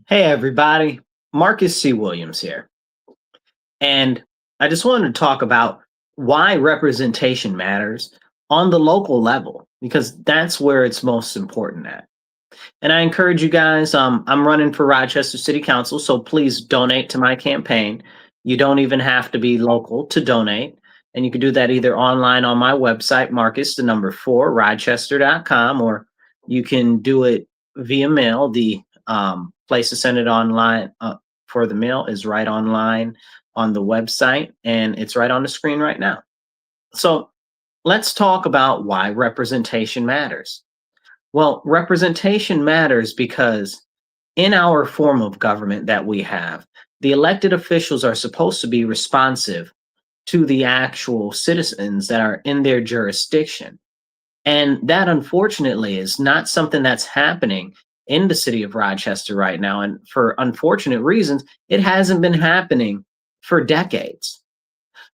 Hey everybody, Marcus C. Williams here. And I just wanted to talk about why representation matters on the local level, because that's where it's most important at. And I encourage you guys, I'm running for Rochester City Council, so please donate to my campaign. You don't even have to be local to donate. And you can do that either online on my website, Marcus, the number 4, Rochester.com, or you can do it via mail. The place to send it online for the mail is right online on the website, and it's right on the screen right now. So let's talk about why representation matters. Well, representation matters because in our form of government that we have, the elected officials are supposed to be responsive to the actual citizens that are in their jurisdiction. And that, unfortunately, is not something that's happening in the city of Rochester right now. And for unfortunate reasons, it hasn't been happening for decades.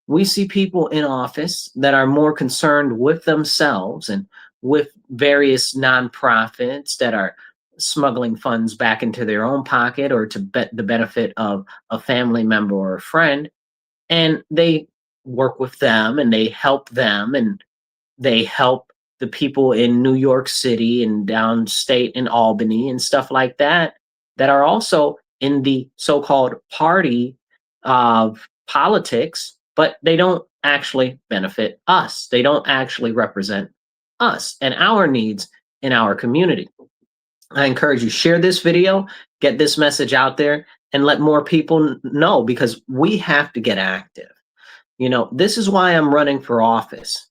We see people in office that are more concerned with themselves and with various nonprofits that are smuggling funds back into their own pocket or to the benefit of a family member or a friend. And they work with them and they help them and they help the people in New York City and downstate in Albany and stuff like that that are also in the so-called party of politics, but they don't actually benefit us. They don't actually represent us and our needs in our community. I encourage you share this video, get this message out there, and let more people know because we have to get active. This is why I'm running for office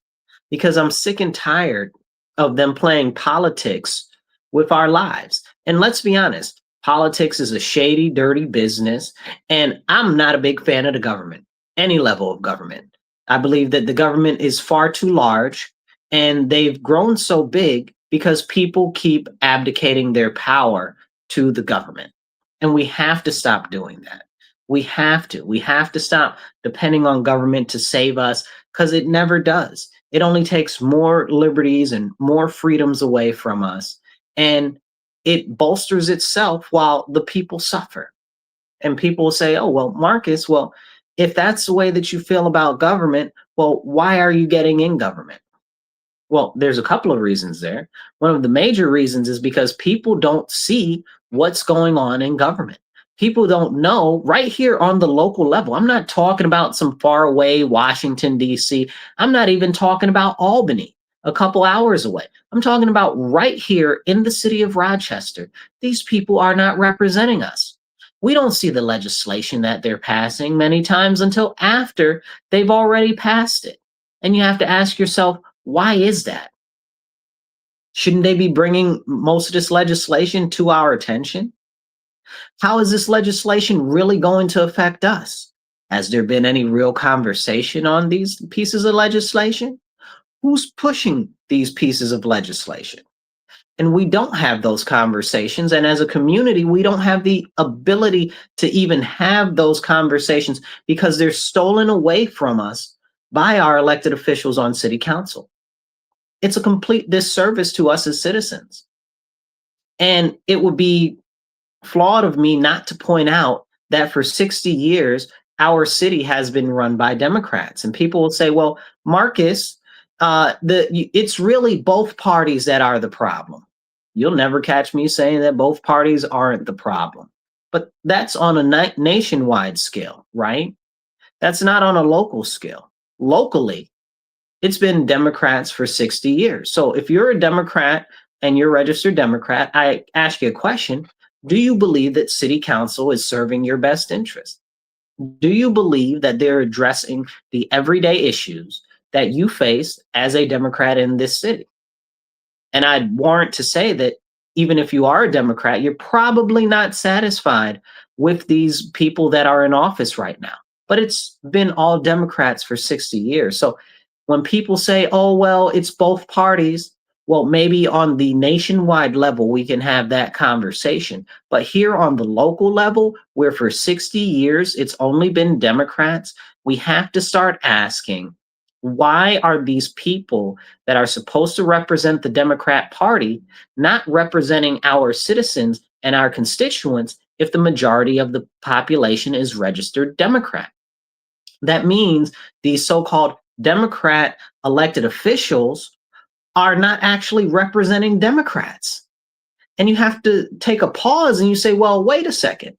because I'm sick and tired of them playing politics with our lives. And let's be honest, politics is a shady, dirty business. And I'm not a big fan of the government, any level of government. I believe that the government is far too large and they've grown so big because people keep abdicating their power to the government. And we have to stop doing that. We have to. We have to stop depending on government to save us because it never does. It only takes more liberties and more freedoms away from us. And it bolsters itself while the people suffer. And people will say, oh, well, Marcus, well, if that's the way that you feel about government, well, why are you getting in government? Well, there's a couple of reasons there. One of the major reasons is because people don't see what's going on in government. People don't know right here on the local level. I'm not talking about some far away Washington, D.C. I'm not even talking about Albany, a couple hours away. I'm talking about right here in the city of Rochester. These people are not representing us. We don't see the legislation that they're passing many times until after they've already passed it. And you have to ask yourself, why is that? Shouldn't they be bringing most of this legislation to our attention? How is this legislation really going to affect us? Has there been any real conversation on these pieces of legislation? Who's pushing these pieces of legislation? And we don't have those conversations. And as a community, we don't have the ability to even have those conversations because they're stolen away from us by our elected officials on city council. It's a complete disservice to us as citizens. And it would be flawed of me not to point out that for 60 years, our city has been run by Democrats. And people will say, well, Marcus, it's really both parties that are the problem. You'll never catch me saying that both parties aren't the problem. But that's on a nationwide scale, right? That's not on a local scale. Locally, it's been Democrats for 60 years. So if you're a Democrat and you're a registered Democrat, I ask you a question. Do you believe that city council is serving your best interest? Do you believe that they're addressing the everyday issues that you face as a Democrat in this city? And I'd warrant to say that even if you are a Democrat, you're probably not satisfied with these people that are in office right now. But it's been all Democrats for 60 years. So when people say, oh, well, it's both parties, well, maybe on the nationwide level, we can have that conversation. But here on the local level, where for 60 years it's only been Democrats, we have to start asking, Why are these people that are supposed to represent the Democrat Party not representing our citizens and our constituents if the majority of the population is registered Democrat? That means these so-called Democrat elected officials are not actually representing Democrats. And you have to take a pause and you say, well, wait a second.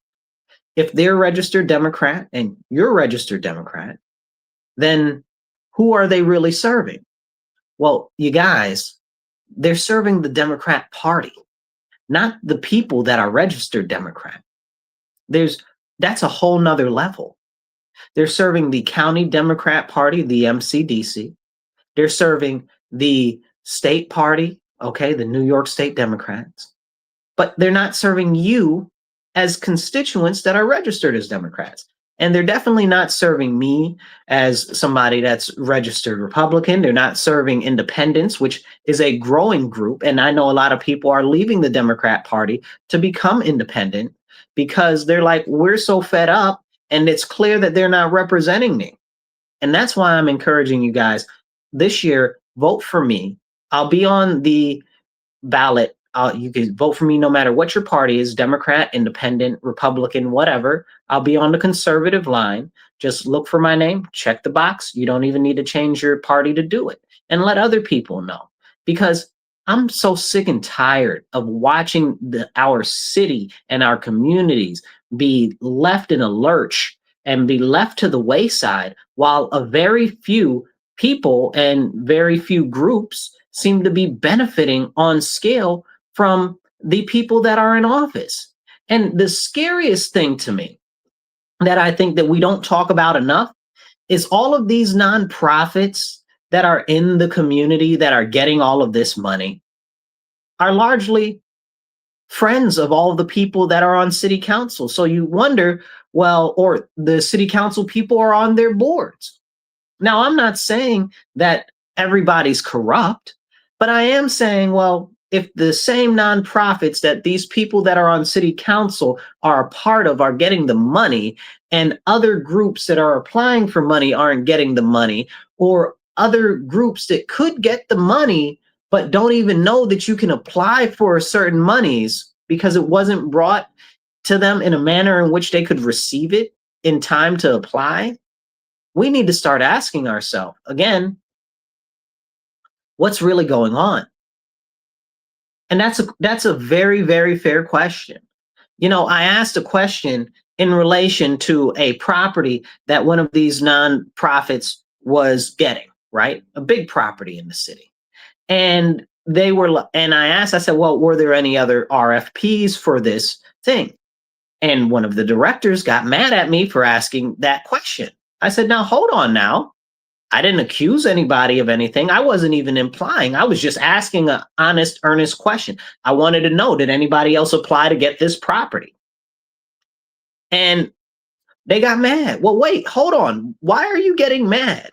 If they're registered Democrat and you're registered Democrat, then who are they really serving? Well, you guys, they're serving the Democrat Party, not the people that are registered Democrat. That's a whole nother level. They're serving the County Democrat Party, the MCDC. They're serving the state party, okay, the New York State Democrats. But they're not serving you as constituents that are registered as Democrats. And they're definitely not serving me as somebody that's registered Republican. They're not serving independents, which is a growing group. And I know a lot of people are leaving the Democrat Party to become independent because they're like, we're so fed up and it's clear that they're not representing me. And that's why I'm encouraging you guys this year, vote for me. I'll be on the ballot. You can vote for me no matter what your party is, Democrat, Independent, Republican, whatever. I'll be on the conservative line. Just look for my name, check the box. You don't even need to change your party to do it. And let other people know. Because I'm so sick and tired of watching our city and our communities be left in a lurch and be left to the wayside while a very few people and very few groups seem to be benefiting on scale from the people that are in office. And the scariest thing to me that I think that we don't talk about enough is all of these nonprofits that are in the community that are getting all of this money are largely friends of all of the people that are on city council. So you wonder, well, or the city council people are on their boards. Now, I'm not saying that everybody's corrupt, but I am saying, well, if the same nonprofits that these people that are on city council are a part of are getting the money, and other groups that are applying for money aren't getting the money, or other groups that could get the money but don't even know that you can apply for certain monies because it wasn't brought to them in a manner in which they could receive it in time to apply, we need to start asking ourselves again, what's really going on? And that's a very, very fair question. You know, I asked a question in relation to a property that one of these nonprofits was getting, right? A big property in the city. And I asked, I said, well, were there any other RFPs for this thing? And one of the directors got mad at me for asking that question. I said, now, hold on now. I didn't accuse anybody of anything. I wasn't even implying. I was just asking an honest, earnest question. I wanted to know, did anybody else apply to get this property? And they got mad. Well, wait, hold on. Why are you getting mad?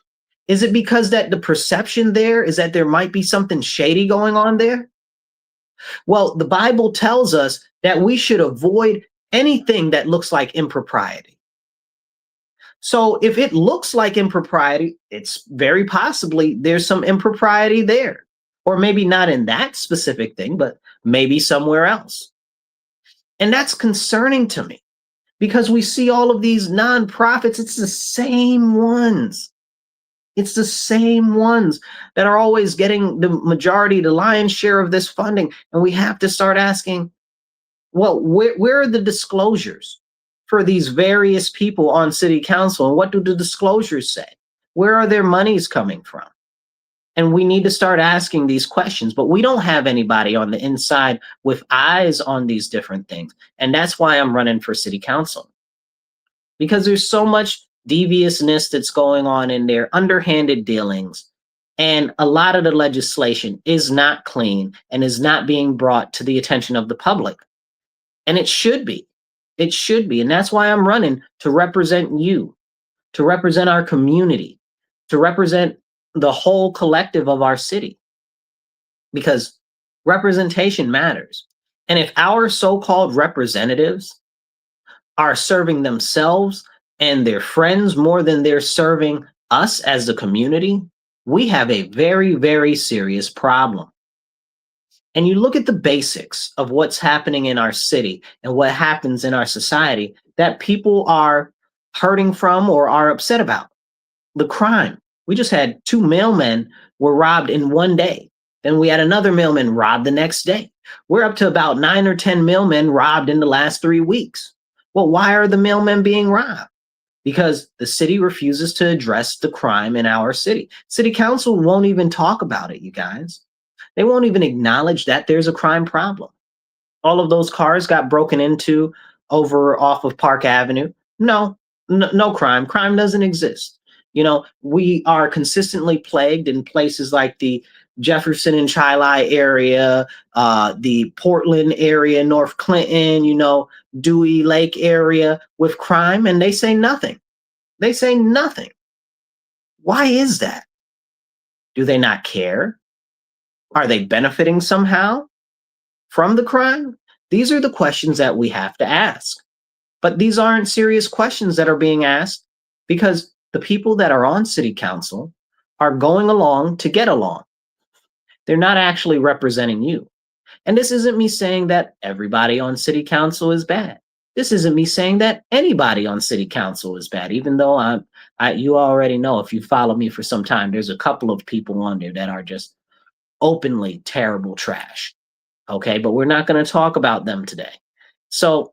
Is it because that the perception there is that there might be something shady going on there? Well, the Bible tells us that we should avoid anything that looks like impropriety. So if it looks like impropriety, it's very possibly there's some impropriety there. Or maybe not in that specific thing, but maybe somewhere else. And that's concerning to me because we see all of these nonprofits, it's the same ones. It's the same ones that are always getting the majority, the lion's share of this funding. And we have to start asking, well, where are the disclosures for these various people on city council? And what do the disclosures say? Where are their monies coming from? And we need to start asking these questions, but we don't have anybody on the inside with eyes on these different things. And that's why I'm running for city council, because there's so much deviousness that's going on in there, underhanded dealings. And a lot of the legislation is not clean and is not being brought to the attention of the public. And it should be. It should be. And that's why I'm running to represent you, to represent our community, to represent the whole collective of our city. Because representation matters. And if our so-called representatives are serving themselves and their friends more than they're serving us as the community, we have a very, very serious problem. And you look at the basics of what's happening in our city and what happens in our society that people are hurting from or are upset about. The crime. We just had two mailmen were robbed in one day. Then we had another mailman robbed the next day. We're up to about 9 or 10 mailmen robbed in the last 3 weeks. Well, why are the mailmen being robbed? Because the city refuses to address the crime in our city. City council won't even talk about it, you guys. They won't even acknowledge that there's a crime problem. All of those cars got broken into over off of Park Avenue. No, no crime. Crime doesn't exist. We are consistently plagued in places like the Jefferson and Chili area, the Portland area, North Clinton, Dewey Lake area with crime, and they say nothing. They say nothing. Why is that? Do they not care? Are they benefiting somehow from the crime? These are the questions that we have to ask. But these aren't serious questions that are being asked because the people that are on city council are going along to get along. They're not actually representing you. And this isn't me saying that everybody on city council is bad. This isn't me saying that anybody on city council is bad, even though you already know, if you follow me for some time, there's a couple of people on there that are just openly terrible trash. Okay, but we're not going to talk about them today. So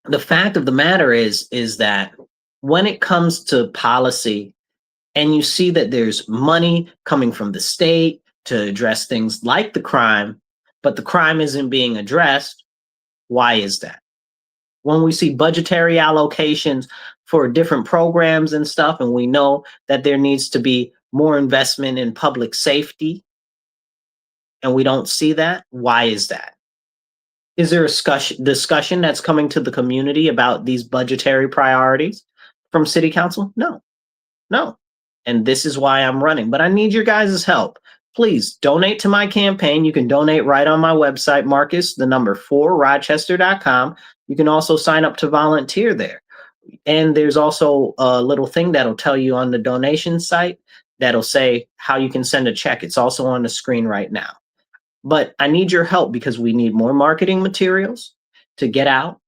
the fact of the matter is that when it comes to policy and you see that there's money coming from the state to address things like the crime, but the crime isn't being addressed, why is that? When we see budgetary allocations for different programs and stuff, and we know that there needs to be more investment in public safety, and we don't see that, why is that? Is there a discussion that's coming to the community about these budgetary priorities from city council? No, no. And this is why I'm running. But I need your guys' help. Please donate to my campaign. You can donate right on my website, Marcus, the number 4, Rochester.com. You can also sign up to volunteer there. And there's also a little thing that'll tell you on the donation site that'll say how you can send a check. It's also on the screen right now. But I need your help because we need more marketing materials to get out.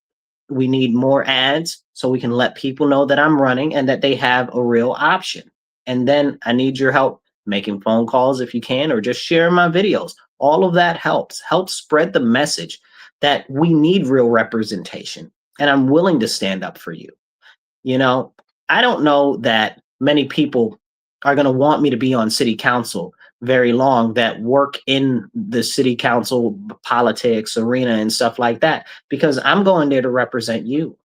We need more ads so we can let people know that I'm running and that they have a real option. And then I need your help making phone calls if you can, or just sharing my videos. All of that helps spread the message that we need real representation. And I'm willing to stand up for you. I don't know that many people are going to want me to be on city council very long that work in the city council politics arena and stuff like that, because I'm going there to represent you.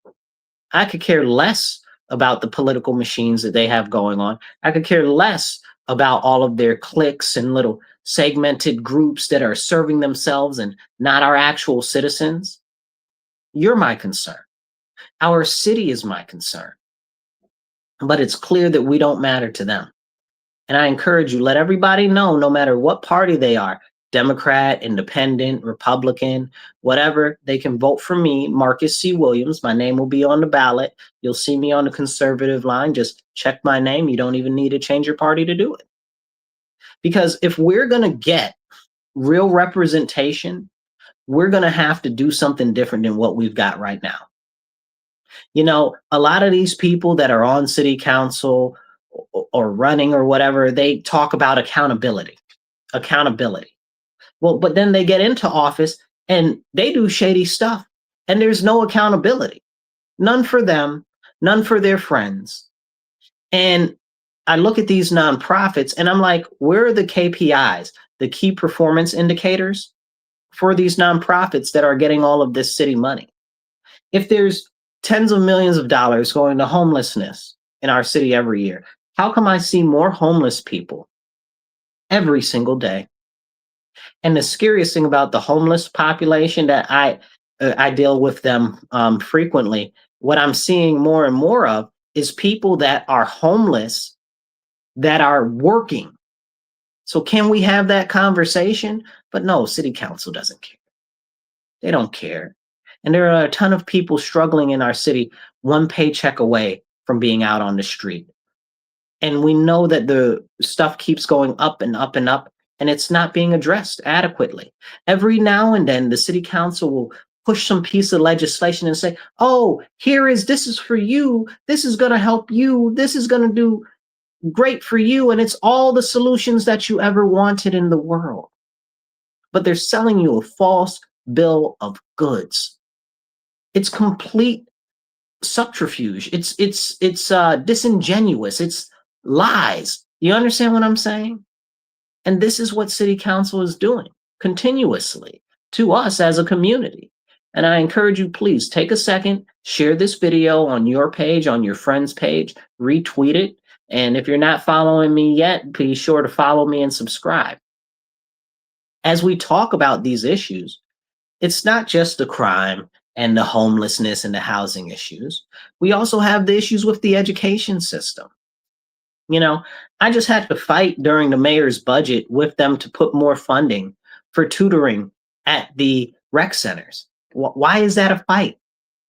I could care less about the political machines that they have going on. I could care less about all of their cliques and little segmented groups that are serving themselves and not our actual citizens. You're my concern. Our city is my concern. But it's clear that we don't matter to them. And I encourage you, let everybody know, no matter what party they are, Democrat, Independent, Republican, whatever, they can vote for me, Marcus C. Williams. My name will be on the ballot. You'll see me on the conservative line. Just check my name. You don't even need to change your party to do it. Because if we're going to get real representation, we're going to have to do something different than what we've got right now. A lot of these people that are on city council or running or whatever, they talk about accountability. Well, but then they get into office and they do shady stuff and there's no accountability. None for them, none for their friends. And I look at these nonprofits and I'm like, where are the KPIs, the key performance indicators for these nonprofits that are getting all of this city money? If there's tens of millions of dollars going to homelessness in our city every year, how come I see more homeless people every single day? And the scariest thing about the homeless population that I deal with them frequently, what I'm seeing more and more of is people that are homeless that are working. So can we have that conversation? But no, city council doesn't care. They don't care. And there are a ton of people struggling in our city, one paycheck away from being out on the street. And we know that the stuff keeps going up and up and up, and it's not being addressed adequately. Every now and then, the city council will push some piece of legislation and say, oh, this is for you. This is going to help you. This is going to do great for you. And it's all the solutions that you ever wanted in the world. But they're selling you a false bill of goods. It's complete subterfuge. It's disingenuous. It's lies. You understand what I'm saying? And this is what city council is doing continuously to us as a community. And I encourage you, please take a second, share this video on your page, on your friend's page, retweet it. And if you're not following me yet, be sure to follow me and subscribe. As we talk about these issues, it's not just the crime and the homelessness and the housing issues. We also have the issues with the education system. I just had to fight during the mayor's budget with them to put more funding for tutoring at the rec centers. Why is that a fight?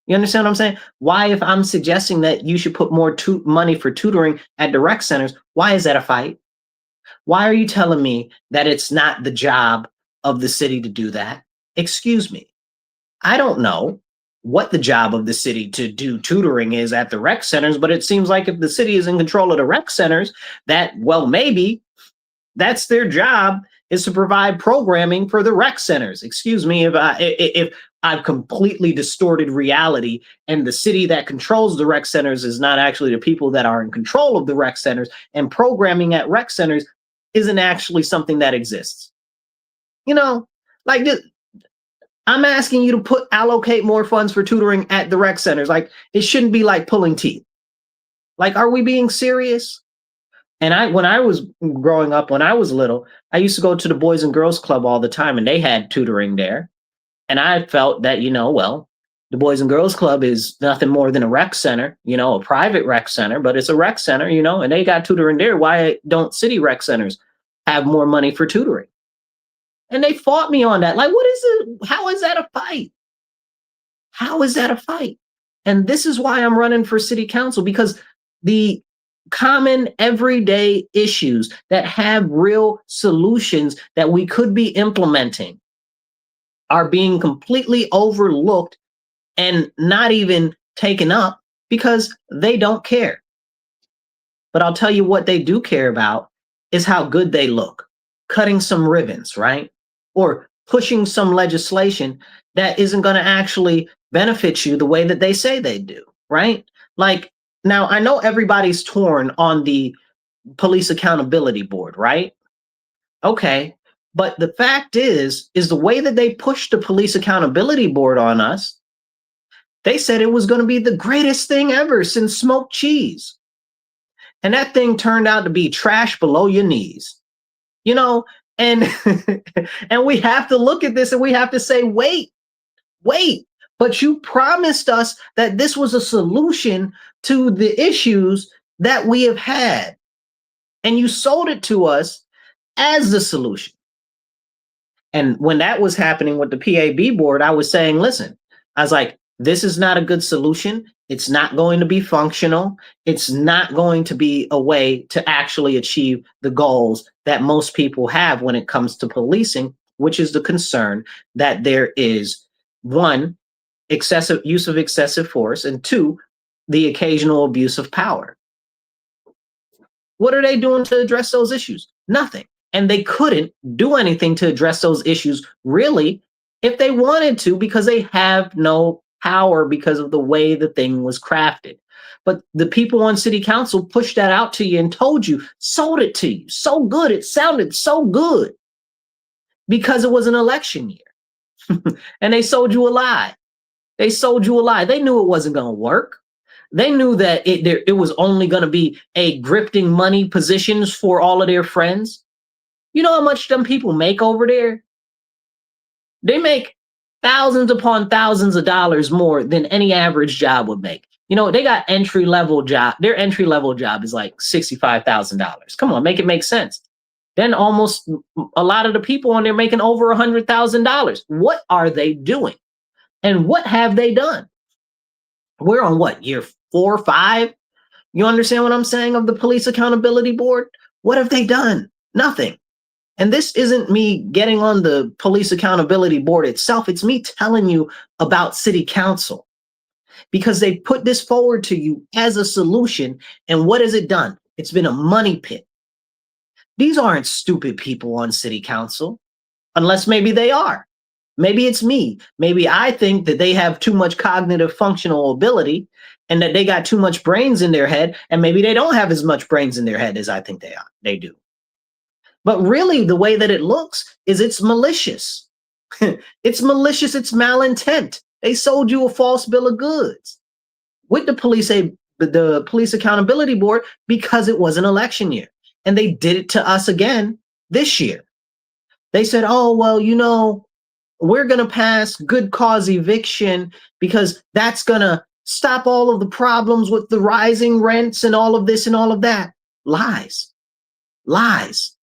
You understand what I'm saying? Why, if I'm suggesting that you should put more money for tutoring at the rec centers, why is that a fight? Why are you telling me that it's not the job of the city to do that? Excuse me. I don't know what the job of the city to do tutoring is at the rec centers, but it seems like if the city is in control of the rec centers, maybe that's their job, is to provide programming for the rec centers. Excuse me if I've completely distorted reality and the city that controls the rec centers is not actually the people that are in control of the rec centers, and programming at rec centers isn't actually something that exists. Like this. I'm asking you to allocate more funds for tutoring at the rec centers. Like, it shouldn't be like pulling teeth. Like, are we being serious? And when I was growing up, when I was little, I used to go to the Boys and Girls Club all the time, and they had tutoring there. And I felt that, the Boys and Girls Club is nothing more than a rec center, a private rec center, but it's a rec center, and they got tutoring there. Why don't city rec centers have more money for tutoring? And they fought me on that. Like, what is it? How is that a fight? How is that a fight? And this is why I'm running for city council, because the common everyday issues that have real solutions that we could be implementing are being completely overlooked and not even taken up because they don't care. But I'll tell you what they do care about is how good they look, cutting some ribbons, right? Or pushing some legislation that isn't going to actually benefit you the way that they say they do, right? Like, now I know everybody's torn on the police accountability board, right? Okay. But the fact is the way that they pushed the police accountability board on us, they said it was going to be the greatest thing ever since smoked cheese. And that thing turned out to be trash below your knees, and and we have to look at this and we have to say, wait, but you promised us that this was a solution to the issues that we have had. And you sold it to us as the solution. And when that was happening with the PAB board, I was saying, listen, I was like, this is not a good solution. It's not going to be functional. It's not going to be a way to actually achieve the goals that most people have when it comes to policing, which is the concern that there is, one, excessive use of excessive force, and two, the occasional abuse of power. What are they doing to address those issues? Nothing. And they couldn't do anything to address those issues, really, if they wanted to, because they have no power because of the way the thing was crafted. But the people on city council pushed that out to you and told you, sold it to you so good. It sounded so good because it was an election year. And they sold you a lie. They sold you a lie. They knew it wasn't going to work. They knew that it was only going to be a grifting money positions for all of their friends. You know how much them people make over there? They make thousands upon thousands of dollars more than any average job would make. They got entry-level job. Their entry-level job is like $65,000. Come on, make it make sense. Then almost a lot of the people on there making over $100,000. What are they doing? And what have they done? We're on what, year 4 or 5 You understand what I'm saying of the Police Accountability Board? What have they done? Nothing. And this isn't me getting on the Police Accountability Board itself. It's me telling you about City Council because they put this forward to you as a solution. And what has it done? It's been a money pit. These aren't stupid people on City Council, unless maybe they are. Maybe it's me. Maybe I think that they have too much cognitive functional ability and that they got too much brains in their head. And maybe they don't have as much brains in their head as I think they do. But really, the way that it looks is it's malicious. It's malicious. It's malintent. They sold you a false bill of goods with the Police Accountability Board because it was an election year. And they did it to us again this year. They said, oh, well, we're going to pass good cause eviction because that's going to stop all of the problems with the rising rents and all of this and all of that. Lies. Lies.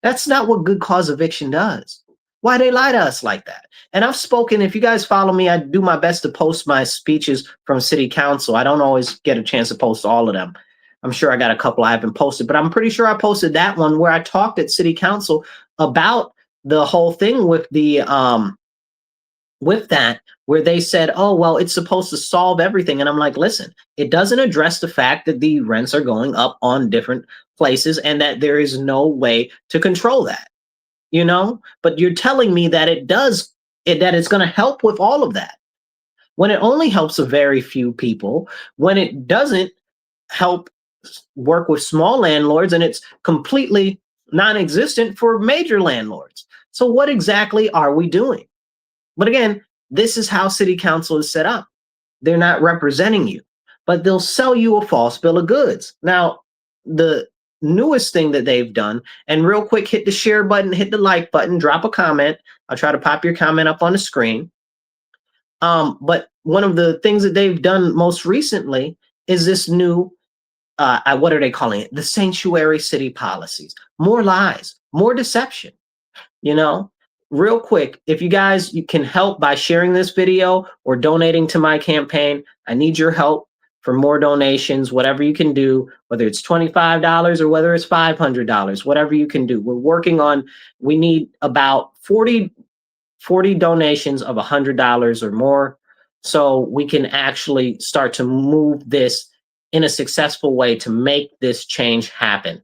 That's not what good cause eviction does. Why they lie to us like that? And I've spoken, if you guys follow me, I do my best to post my speeches from City Council. I don't always get a chance to post all of them. I'm sure I got a couple I haven't posted, but I'm pretty sure I posted that one where I talked at City Council about the whole thing with the with that, where they said, oh, well, it's supposed to solve everything. And I'm like, listen, it doesn't address the fact that the rents are going up on different places and that there is no way to control that, but you're telling me that that it's going to help with all of that when it only helps a very few people, when it doesn't help work with small landlords and it's completely non-existent for major landlords. So what exactly are we doing? But again, this is how City Council is set up. They're not representing you, but they'll sell you a false bill of goods. Now, the newest thing that they've done, and real quick, hit the share button, hit the like button, drop a comment. I'll try to pop your comment up on the screen. But one of the things that they've done most recently is this new, what are they calling it? The sanctuary city policies. More lies, more deception, Real quick, if you can help by sharing this video or donating to my campaign, I need your help for more donations, whatever you can do, whether it's $25 or whether it's $500, whatever you can do. We need about 40 donations of $100 or more so we can actually start to move this in a successful way to make this change happen,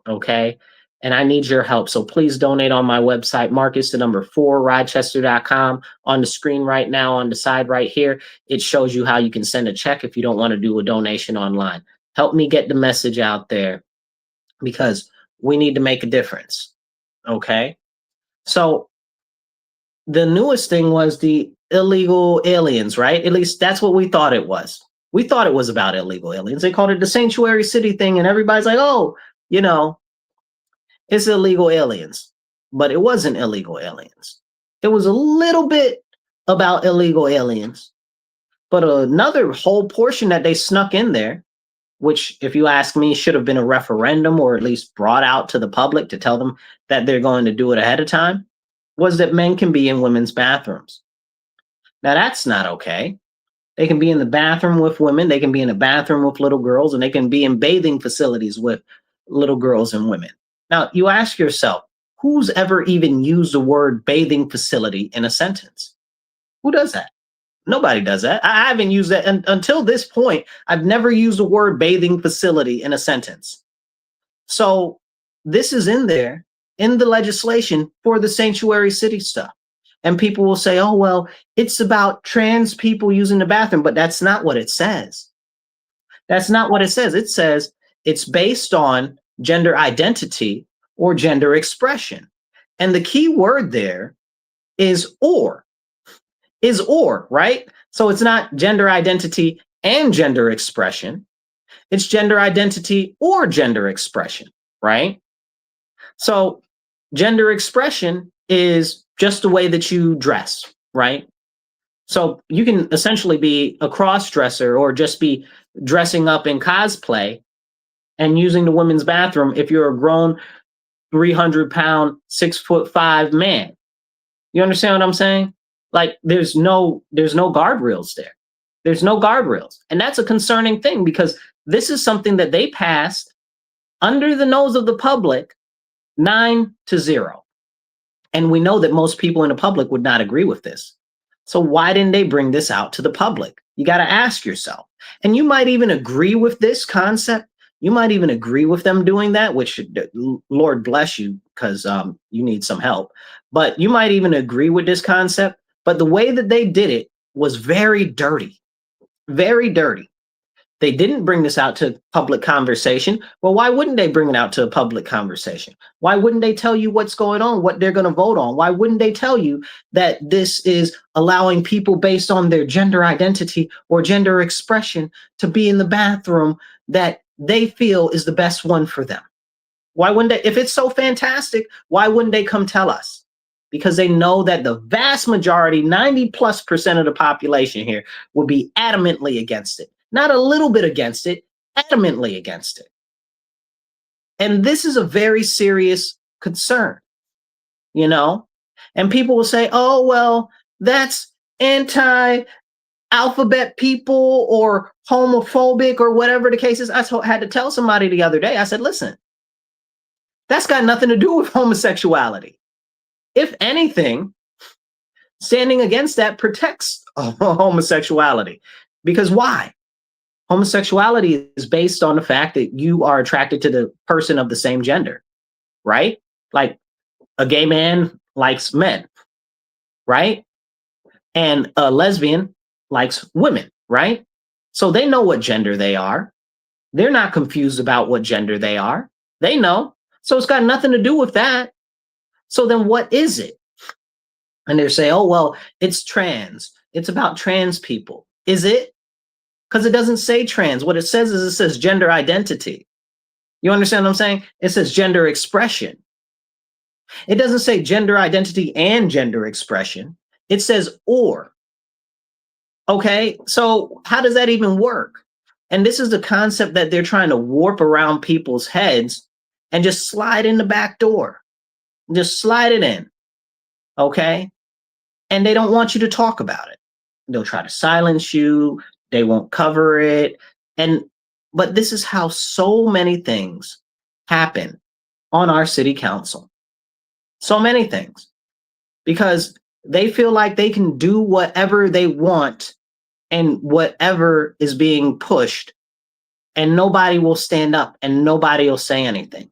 okay? And I need your help. So please donate on my website, Marcus4Rochester.com. On the screen right now, on the side right here, it shows you how you can send a check if you don't want to do a donation online. Help me get the message out there because we need to make a difference. Okay. So the newest thing was the illegal aliens, right? At least that's what we thought it was. We thought it was about illegal aliens. They called it the sanctuary city thing. And everybody's like, oh, it's illegal aliens, but it wasn't illegal aliens. It was a little bit about illegal aliens, but another whole portion that they snuck in there, which, if you ask me, should have been a referendum or at least brought out to the public to tell them that they're going to do it ahead of time, was that men can be in women's bathrooms. Now, that's not okay. They can be in the bathroom with women, they can be in the bathroom with little girls, and they can be in bathing facilities with little girls and women. Now, you ask yourself, who's ever even used the word bathing facility in a sentence? Who does that? Nobody does that. I haven't used that until this point. I've never used the word bathing facility in a sentence. So this is in there in the legislation for the sanctuary city stuff. And people will say, oh, well, it's about trans people using the bathroom, but that's not what it says. That's not what it says. It says it's based on gender identity or gender expression. And the key word there is or, right? So it's not gender identity and gender expression. It's gender identity or gender expression, right? So gender expression is just the way that you dress, right? So you can essentially be a cross-dresser or just be dressing up in cosplay and using the women's bathroom if you're a grown 300-pound, 6'5" man. You understand what I'm saying? Like there's no guardrails there. There's no guardrails. And that's a concerning thing because This is something that they passed under the nose of the public, 9-0. And we know that most people in the public would not agree with this. So why didn't they bring this out to the public? You got to ask yourself. And you might even agree with this concept. You might even agree with them doing that, which Lord bless you, because you need some help. But you might even agree with this concept. But the way that they did it was very dirty, very dirty. They didn't bring this out to public conversation. Well, why wouldn't they bring it out to a public conversation? Why wouldn't they tell you what's going on, what they're going to vote on? Why wouldn't they tell you that this is allowing people based on their gender identity or gender expression to be in the bathroom that they feel is the best one for them? Why wouldn't they? If it's so fantastic, why wouldn't they come tell us? Because they know that the vast majority, 90+% of the population here, will be adamantly against it. Not a little bit against it, adamantly against it. And this is a very serious concern, you know? And people will say, oh, well, that's anti-alphabet people or homophobic or whatever the case is. I had to tell somebody the other day, I said, listen, that's got nothing to do with homosexuality. If anything, standing against that protects homosexuality. Because why? Homosexuality is based on the fact that you are attracted to the person of the same gender, right? Like a gay man likes men, right? And a lesbian likes women, right? So they know what gender they are. They're not confused about what gender they are. They know. So it's got nothing to do with that. So then what is it? And they say, oh, well, it's trans. It's about trans people. Is it? Because it doesn't say trans. What it says is it says gender identity. You understand what I'm saying? It says gender expression. It doesn't say gender identity and gender expression. It says or. Okay, so how does that even work? And this is the concept that they're trying to warp around people's heads and just slide in the back door. Just slide it in. Okay? And they don't want you to talk about it. They'll try to silence you. They won't cover it. But this is how so many things happen on our city council. So many things. Because they feel like they can do whatever they want and whatever is being pushed, and nobody will stand up and nobody will say anything.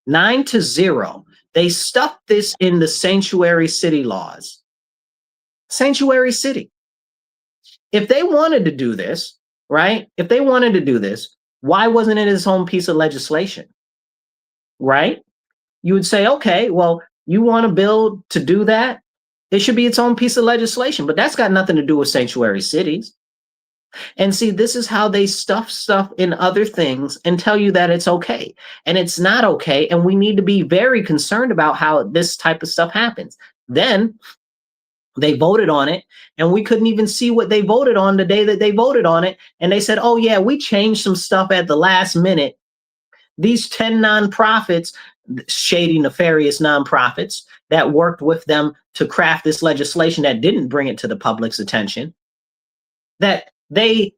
9-0. They stuffed this in the sanctuary city laws. Sanctuary city. If they wanted to do this, right? If they wanted to do this, why wasn't it its own piece of legislation? Right? You would say, okay, well, you want a bill to do that? It should be its own piece of legislation, but that's got nothing to do with sanctuary cities. And see, this is how they stuff stuff in other things and tell you that it's okay. And it's not okay. And we need to be very concerned about how this type of stuff happens. Then they voted on it, and we couldn't even see what they voted on the day that they voted on it. And they said, oh, yeah, we changed some stuff at the last minute. These 10 nonprofits, shady, nefarious nonprofits that worked with them to craft this legislation that didn't bring it to the public's attention, that they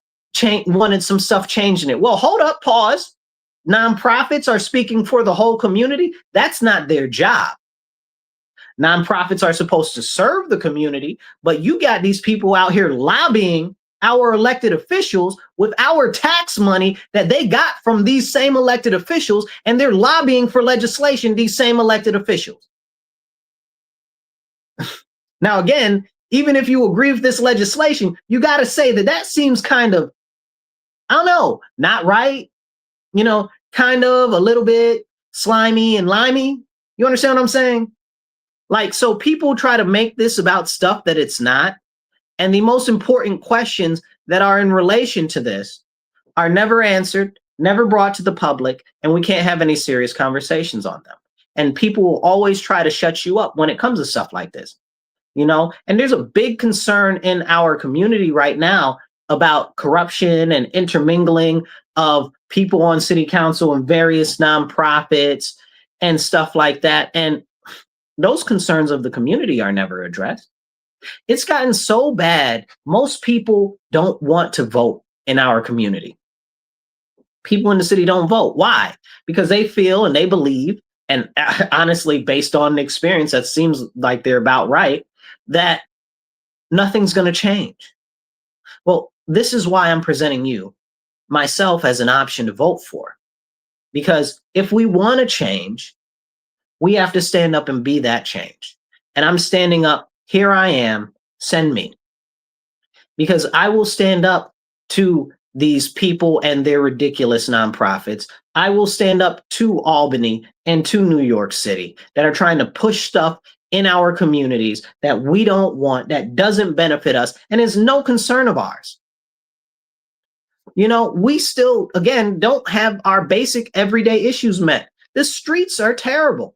wanted some stuff changed in it. Well, hold up, pause. Nonprofits are speaking for the whole community. That's not their job. Nonprofits are supposed to serve the community, but you got these people out here lobbying our elected officials with our tax money that they got from these same elected officials, and they're lobbying for legislation, these same elected officials. Now, again, even if you agree with this legislation, you got to say that that seems kind of, I don't know, not right, kind of a little bit slimy and limey. You understand what I'm saying? Like, so people try to make this about stuff that it's not. And the most important questions that are in relation to this are never answered, never brought to the public, and we can't have any serious conversations on them. And people will always try to shut you up when it comes to stuff like this, And there's a big concern in our community right now about corruption and intermingling of people on city council and various nonprofits and stuff like that. And those concerns of the community are never addressed. It's gotten so bad, most people don't want to vote in our community. People in the city don't vote. Why? Because they feel and they believe, and honestly, based on the experience, that seems like they're about right, that nothing's going to change. Well, this is why I'm presenting you, myself, as an option to vote for. Because if we want to change, we have to stand up and be that change. And I'm standing up. Here I am. Send me. Because I will stand up to these people and their ridiculous nonprofits. I will stand up to Albany and to New York City that are trying to push stuff in our communities that we don't want, that doesn't benefit us, and is no concern of ours. You know, we still, again, don't have our basic everyday issues met. The streets are terrible.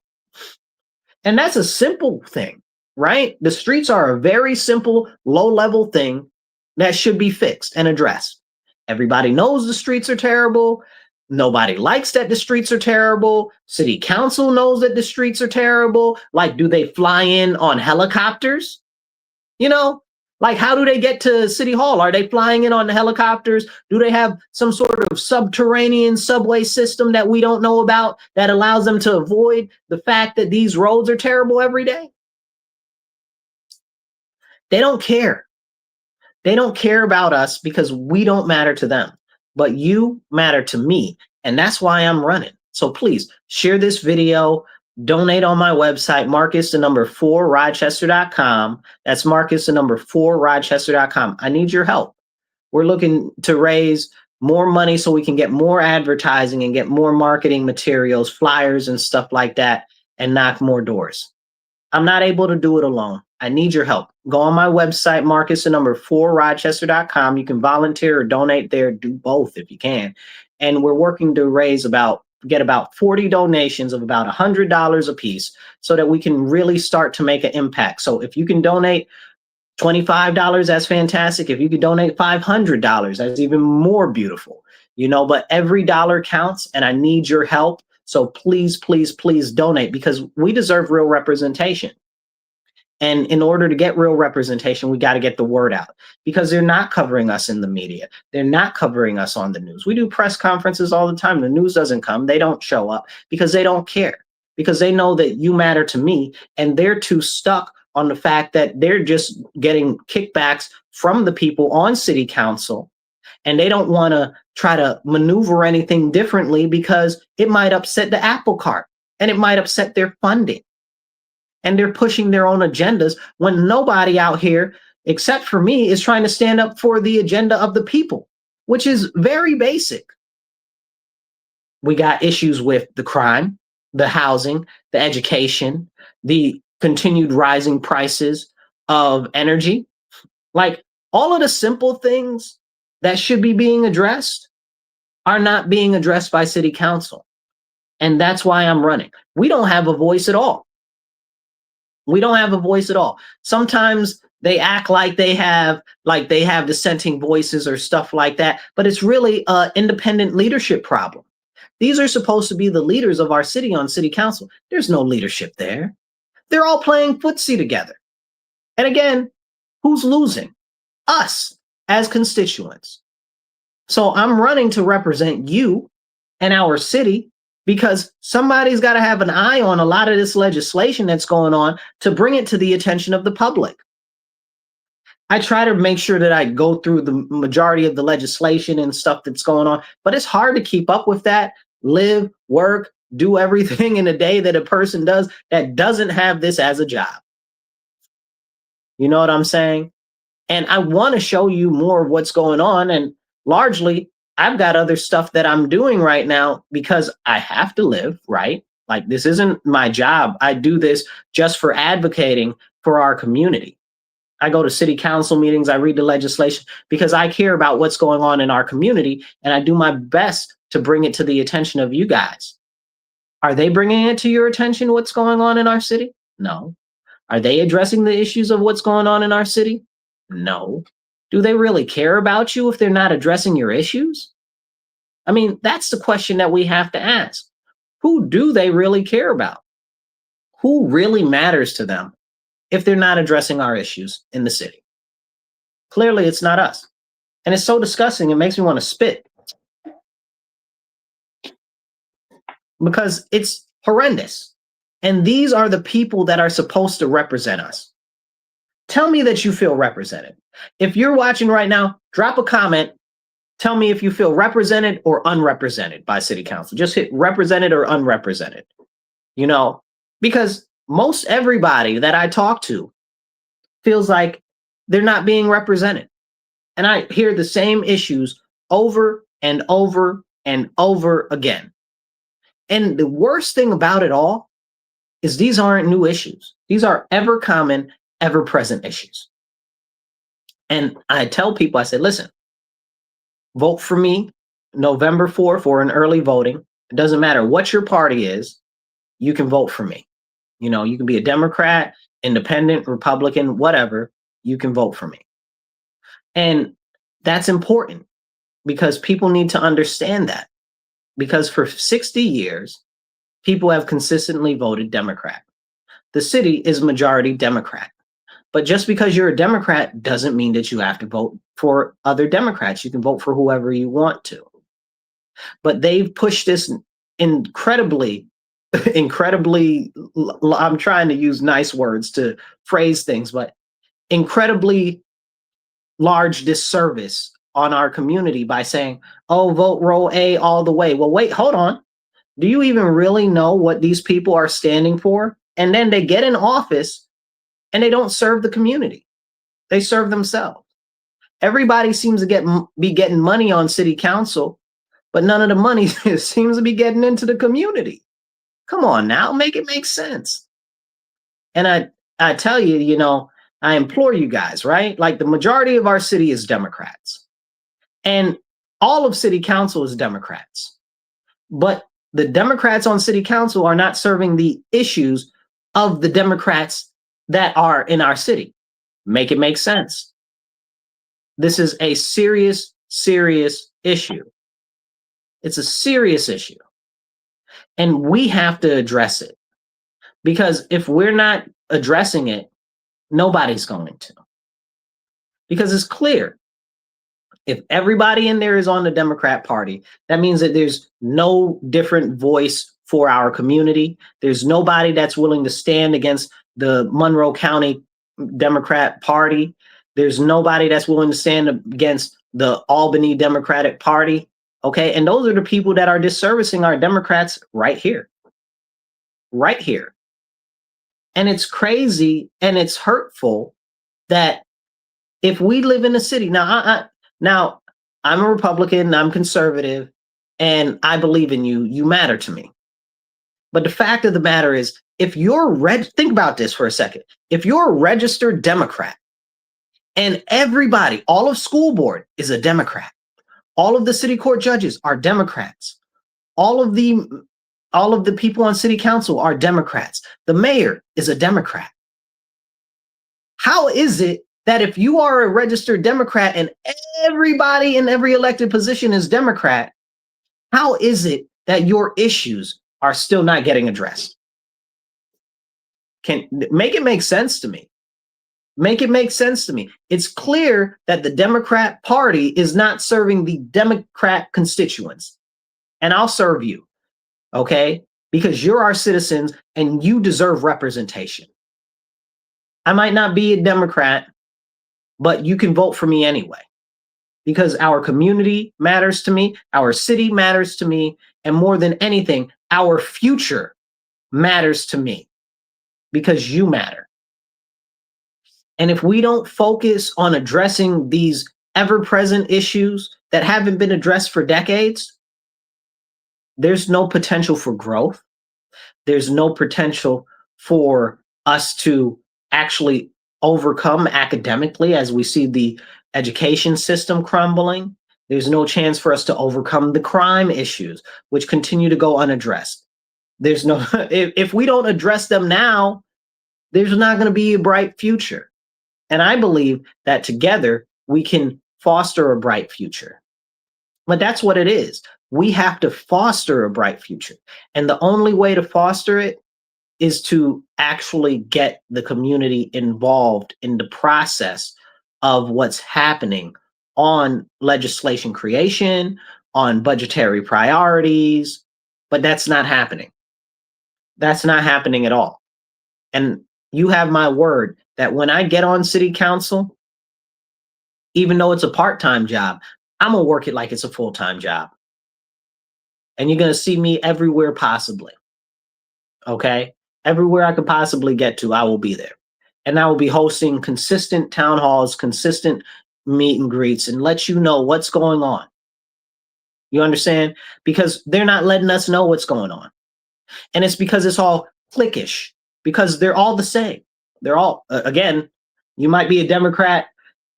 And that's a simple thing, right? The streets are a very simple, low level thing that should be fixed and addressed. Everybody knows the streets are terrible. Nobody likes that the streets are terrible. City council knows that the streets are terrible. Like, do they fly in on helicopters? You know, like, how do they get to City Hall? Are they flying in on the helicopters? Do they have some sort of subterranean subway system that we don't know about that allows them to avoid the fact that these roads are terrible every day? They don't care. They don't care about us because we don't matter to them. But you matter to me. And that's why I'm running. So please share this video. Donate on my website, Marcus4Rochester.com. That's Marcus4Rochester.com. I need your help. We're looking to raise more money so we can get more advertising and get more marketing materials, flyers and stuff like that, and knock more doors. I'm not able to do it alone. I need your help. Go on my website, Marcus4Rochester.com. You can volunteer or donate there. Do both if you can. And we're working to get about 40 donations of about $100 a piece so that we can really start to make an impact. So if you can donate $25, that's fantastic. If you could donate $500, that's even more beautiful. You know, but every dollar counts and I need your help. So please, please, please donate because we deserve real representation. And in order to get real representation, we got to get the word out because they're not covering us in the media. They're not covering us on the news. We do press conferences all the time. The news doesn't come. They don't show up because they don't care, because they know that you matter to me, and they're too stuck on the fact that they're just getting kickbacks from the people on city council, and they don't want to try to maneuver anything differently because it might upset the apple cart and it might upset their funding. And they're pushing their own agendas when nobody out here, except for me, is trying to stand up for the agenda of the people, which is very basic. We got issues with the crime, the housing, the education, the continued rising prices of energy. Like, all of the simple things that should be being addressed are not being addressed by city council. And that's why I'm running. We don't have a voice at all. We don't have a voice at all. Sometimes they act like they have dissenting voices or stuff like that, but it's really an independent leadership problem. These are supposed to be the leaders of our city on city council. There's no leadership there. They're all playing footsie together. And again, who's losing? Us as constituents. So I'm running to represent you and our city, because somebody's got to have an eye on a lot of this legislation that's going on to bring it to the attention of the public. I try to make sure that I go through the majority of the legislation and stuff that's going on, but it's hard to keep up with that, live, work, do everything in a day that a person does that doesn't have this as a job. You know what I'm saying? And I want to show you more of what's going on. And largely, I've got other stuff that I'm doing right now because I have to live, right? Like, this isn't my job. I do this just for advocating for our community. I go to city council meetings, I read the legislation because I care about what's going on in our community, and I do my best to bring it to the attention of you guys. Are they bringing it to your attention, what's going on in our city? No. Are they addressing the issues of what's going on in our city? No. Do they really care about you if they're not addressing your issues? I mean, that's the question that we have to ask. Who do they really care about? Who really matters to them if they're not addressing our issues in the city? Clearly, it's not us. And it's so disgusting, it makes me want to spit. because it's horrendous. And these are the people that are supposed to represent us. Tell me that you feel represented. If you're watching right now, drop a comment. Tell me if you feel represented or unrepresented by city council. Just hit represented or unrepresented, you know, because most everybody that I talk to feels like they're not being represented. And I hear the same issues over and over and over again. And the worst thing about it all is these aren't new issues. These are ever common, ever present issues. And I tell people, I said, listen, vote for me November 4th for an early voting. It doesn't matter what your party is, you can vote for me. You know, you can be a Democrat, independent, Republican, whatever, you can vote for me. And that's important because people need to understand that. Because for 60 years, people have consistently voted Democrat. The city is majority Democrat. But just because you're a Democrat doesn't mean that you have to vote for other Democrats. You can vote for whoever you want to. But they've pushed this incredibly, I'm trying to use nice words to phrase things, but incredibly large disservice on our community by saying, oh, vote row A all the way. Well, wait, hold on. Do you even really know what these people are standing for? And then they get in office and they don't serve the community. They serve themselves. Everybody seems to be getting money on city council, but none of the money seems to be getting into the community. Come on now, make it make sense. And I tell you, you know, I implore you guys, right? Like the majority of our city is Democrats. And all of city council is Democrats. But the Democrats on city council are not serving the issues of the Democrats that are in our city. Make it make sense. This is a serious, serious issue. It's a serious issue. And we have to address it. Because if we're not addressing it, nobody's going to. Because it's clear. If everybody in there is on the Democrat Party, that means that there's no different voice for our community. There's nobody that's willing to stand against the Monroe County Democrat Party. There's nobody that's willing to stand against the Albany Democratic Party. Okay, and those are the people that are disservicing our Democrats right here. Right here. And it's crazy and it's hurtful that if we live in a city, now I'm a Republican, I'm conservative, and I believe in you. You matter to me. But the fact of the matter is, if you're think about this for a second. If you're a registered Democrat and everybody, all of school board is a Democrat, all of the city court judges are Democrats, all of the people on city council are Democrats, the mayor is a Democrat. How is it that if you are a registered Democrat and everybody in every elected position is Democrat, how is it that your issues are still not getting addressed? Can make it make sense to me. Make it make sense to me. It's clear that the Democrat Party is not serving the Democrat constituents. And I'll serve you, okay? Because you're our citizens and you deserve representation. I might not be a Democrat, but you can vote for me anyway, because our community matters to me, our city matters to me, and more than anything, our future matters to me because you matter. And if we don't focus on addressing these ever-present issues that haven't been addressed for decades, there's no potential for growth. There's no potential for us to actually overcome academically as we see the education system crumbling. There's no chance for us to overcome the crime issues, which continue to go unaddressed. There's no, if we don't address them now, there's not going to be a bright future. And I believe that together we can foster a bright future. But that's what it is. We have to foster a bright future. And the only way to foster it is to actually get the community involved in the process of what's happening on legislation creation, on budgetary priorities. But that's not happening. That's not happening at all. And you have my word that when I get on city council, even though it's a part-time job, I'm gonna work it like it's a full-time job. And you're gonna see me everywhere possibly. Okay? Everywhere I could possibly get to, I will be there. And I will be hosting consistent town halls, consistent meet and greets, and let you know what's going on. You understand? Because they're not letting us know what's going on. And it's because it's all cliquish, because they're all the same. They're all, again, you might be a Democrat,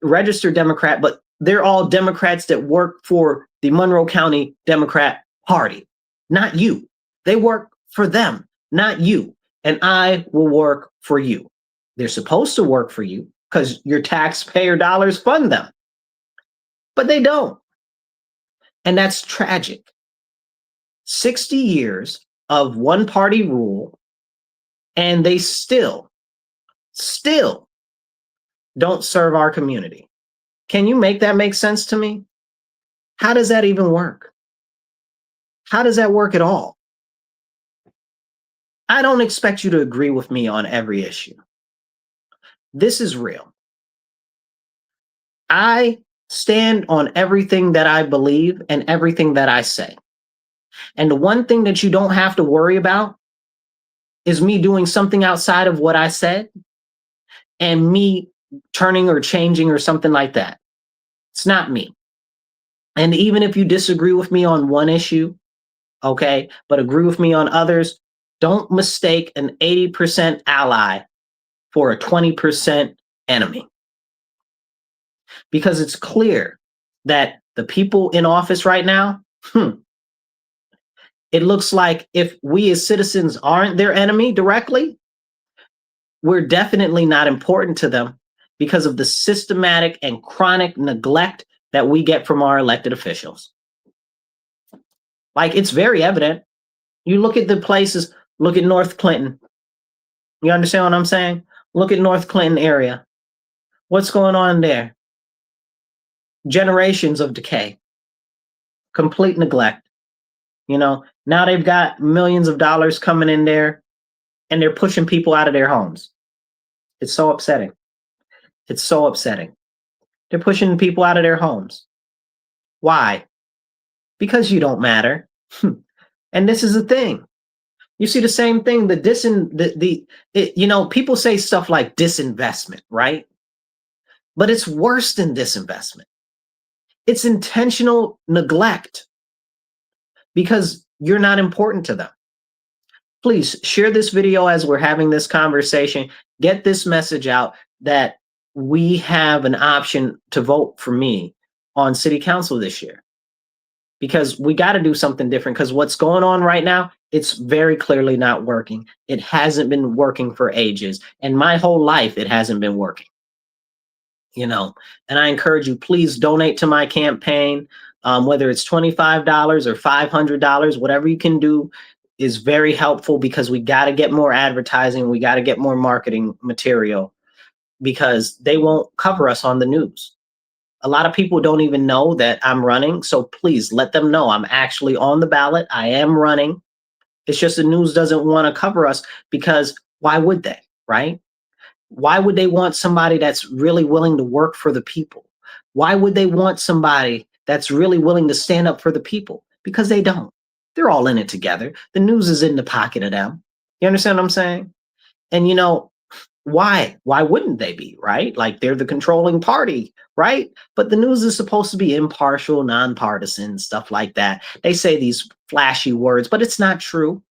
registered Democrat, but they're all Democrats that work for the Monroe County Democrat Party, not you. They work for them, not you. And I will work for you. They're supposed to work for you because your taxpayer dollars fund them, but they don't. And that's tragic. 60 years of one party rule, and they still don't serve our community. Can you make that make sense to me? How does that even work? How does that work at all? I don't expect you to agree with me on every issue. This is real. I stand on everything that I believe and everything that I say. And the one thing that you don't have to worry about is me doing something outside of what I said and me turning or changing or something like that. It's not me. And even if you disagree with me on one issue, okay, but agree with me on others, don't mistake an 80% ally for a 20% enemy. Because it's clear that the people in office right now, it looks like if we as citizens aren't their enemy directly, we're definitely not important to them because of the systematic and chronic neglect that we get from our elected officials. Like, it's very evident. You look at the places, look at North Clinton. You understand what I'm saying? Look at North Clinton area. What's going on there? Generations of decay, complete neglect. You know, now they've got millions of dollars coming in there and they're pushing people out of their homes. It's so upsetting. It's so upsetting. They're pushing people out of their homes. Why? Because you don't matter. And this is the thing. You see the same thing, people say stuff like disinvestment, right? But it's worse than disinvestment. It's intentional neglect because you're not important to them. Please share this video as we're having this conversation. Get this message out that we have an option to vote for me on city council this year. Because we got to do something different, because what's going on right now, it's very clearly not working. It hasn't been working for ages. And my whole life, it hasn't been working. And I encourage you, please donate to my campaign, whether it's $25 or $500, whatever you can do is very helpful, because we got to get more advertising. We got to get more marketing material, because they won't cover us on the news. A lot of people don't even know that I'm running. So please let them know I'm actually on the ballot. I am running. It's just the news doesn't want to cover us, because why would they, right? Why would they want somebody that's really willing to work for the people? Why would they want somebody that's really willing to stand up for the people? Because they don't. They're all in it together. The news is in the pocket of them. You understand what I'm saying? And why? Why wouldn't they be, right? Like, they're the controlling party, right? But the news is supposed to be impartial, nonpartisan, stuff like that. They say these flashy words, but it's not true.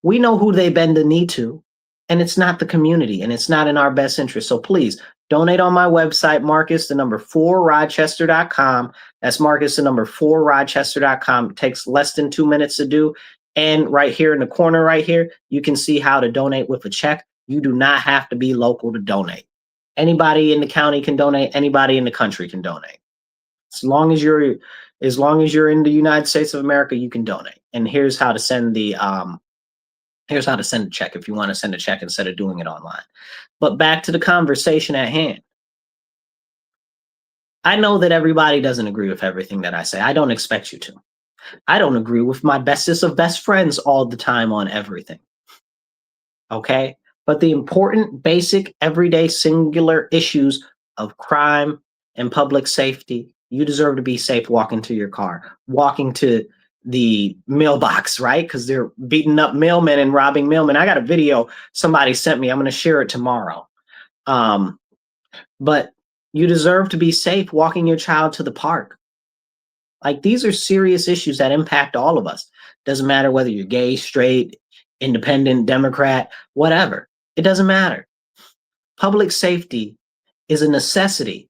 We know who they bend the knee to, and it's not the community, and it's not in our best interest. So please donate on my website, Marcus4Rochester.com. That's Marcus4Rochester.com. It takes less than 2 minutes to do. And right here in the corner right here, you can see how to donate with a check. You do not have to be local to donate. Anybody in the county can donate. Anybody in the country can donate. As long as you're in the United States of America, you can donate. And here's how to send a check if you want to send a check instead of doing it online. But back to the conversation at hand. I know that everybody doesn't agree with everything that I say. I don't expect you to. I don't agree with my bestest of best friends all the time on everything. Okay. But the important, basic, everyday, singular issues of crime and public safety, you deserve to be safe walking to your car, walking to the mailbox, right? Because they're beating up mailmen and robbing mailmen. I got a video somebody sent me. I'm going to share it tomorrow. But you deserve to be safe walking your child to the park. Like, these are serious issues that impact all of us. Doesn't matter whether you're gay, straight, independent, Democrat, whatever. It doesn't matter. Public safety is a necessity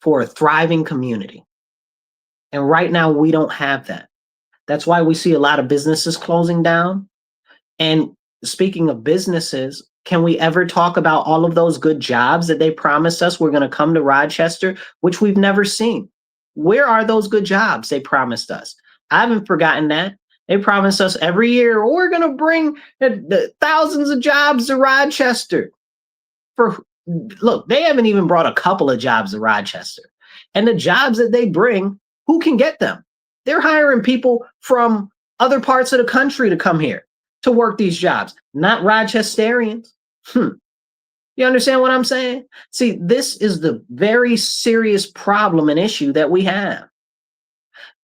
for a thriving community. And right now, we don't have that. That's why we see a lot of businesses closing down. And speaking of businesses, can we ever talk about all of those good jobs that they promised us were going to come to Rochester, which we've never seen? Where are those good jobs they promised us? I haven't forgotten that. They promised us every year, oh, we're going to bring the thousands of jobs to Rochester. Look, they haven't even brought a couple of jobs to Rochester. And the jobs that they bring, who can get them? They're hiring people from other parts of the country to come here to work these jobs, not Rochesterians. You understand what I'm saying? See, this is the very serious problem and issue that we have.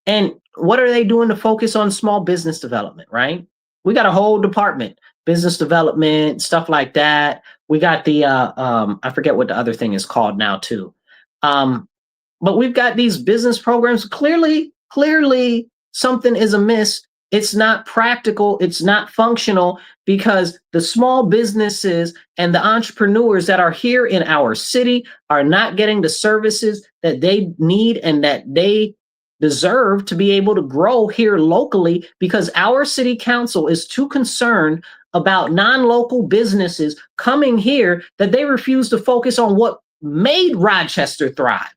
And what are they doing to focus on small business development, right? We got a whole department, business development, stuff like that. We got the, I forget what the other thing is called now too. But we've got these business programs. Clearly something is amiss. It's not practical. It's not functional, because the small businesses and the entrepreneurs that are here in our city are not getting the services that they need and that they deserve to be able to grow here locally, because our city council is too concerned about non-local businesses coming here that they refuse to focus on what made Rochester thrive.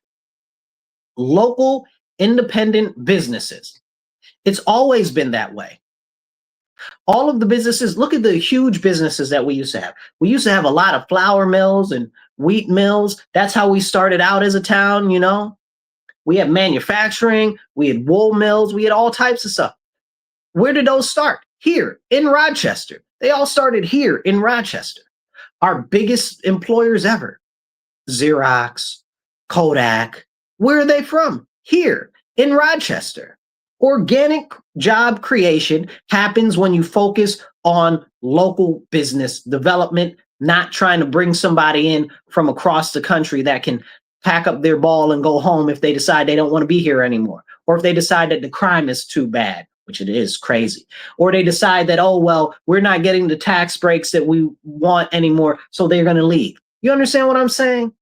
Local independent businesses. It's always been that way. All of the businesses, look at the huge businesses that we used to have. We used to have a lot of flour mills and wheat mills. That's how we started out as a town, you know? We had manufacturing, we had wool mills, we had all types of stuff. Where did those start? Here in Rochester. They all started here in Rochester. Our biggest employers ever, Xerox, Kodak. Where are they from? Here in Rochester. Organic job creation happens when you focus on local business development, not trying to bring somebody in from across the country that can pack up their ball and go home if they decide they don't want to be here anymore, or if they decide that the crime is too bad, which it is crazy, or they decide that, oh, well, we're not getting the tax breaks that we want anymore, so they're going to leave. You understand what I'm saying?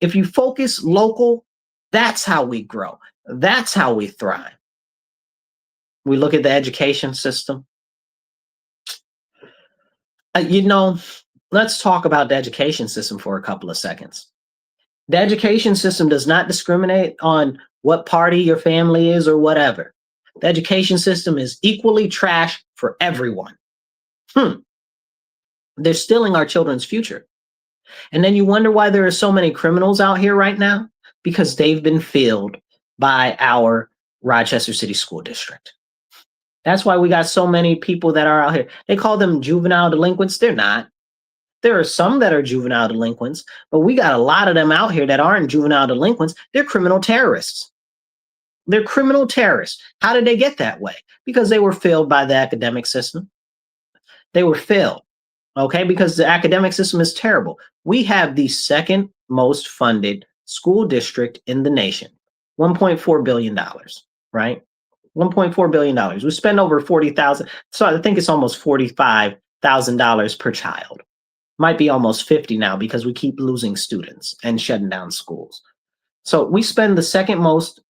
If you focus local, that's how we grow. That's how we thrive. We look at the education system. Let's talk about the education system for a couple of seconds. The education system does not discriminate on what party your family is or whatever. The education system is equally trash for everyone. They're stealing our children's future. And then you wonder why there are so many criminals out here right now? Because they've been filled by our Rochester City School District. That's why we got so many people that are out here. They call them juvenile delinquents. They're not. There are some that are juvenile delinquents, but we got a lot of them out here that aren't juvenile delinquents. They're criminal terrorists. They're criminal terrorists. How did they get that way? Because they were failed by the academic system. They were failed, okay? Because the academic system is terrible. We have the second most funded school district in the nation, $1.4 billion, right? $1.4 billion. We spend over 40,000. So I think it's almost $45,000 per child. Might be almost 50 now because we keep losing students and shutting down schools. So we spend the second most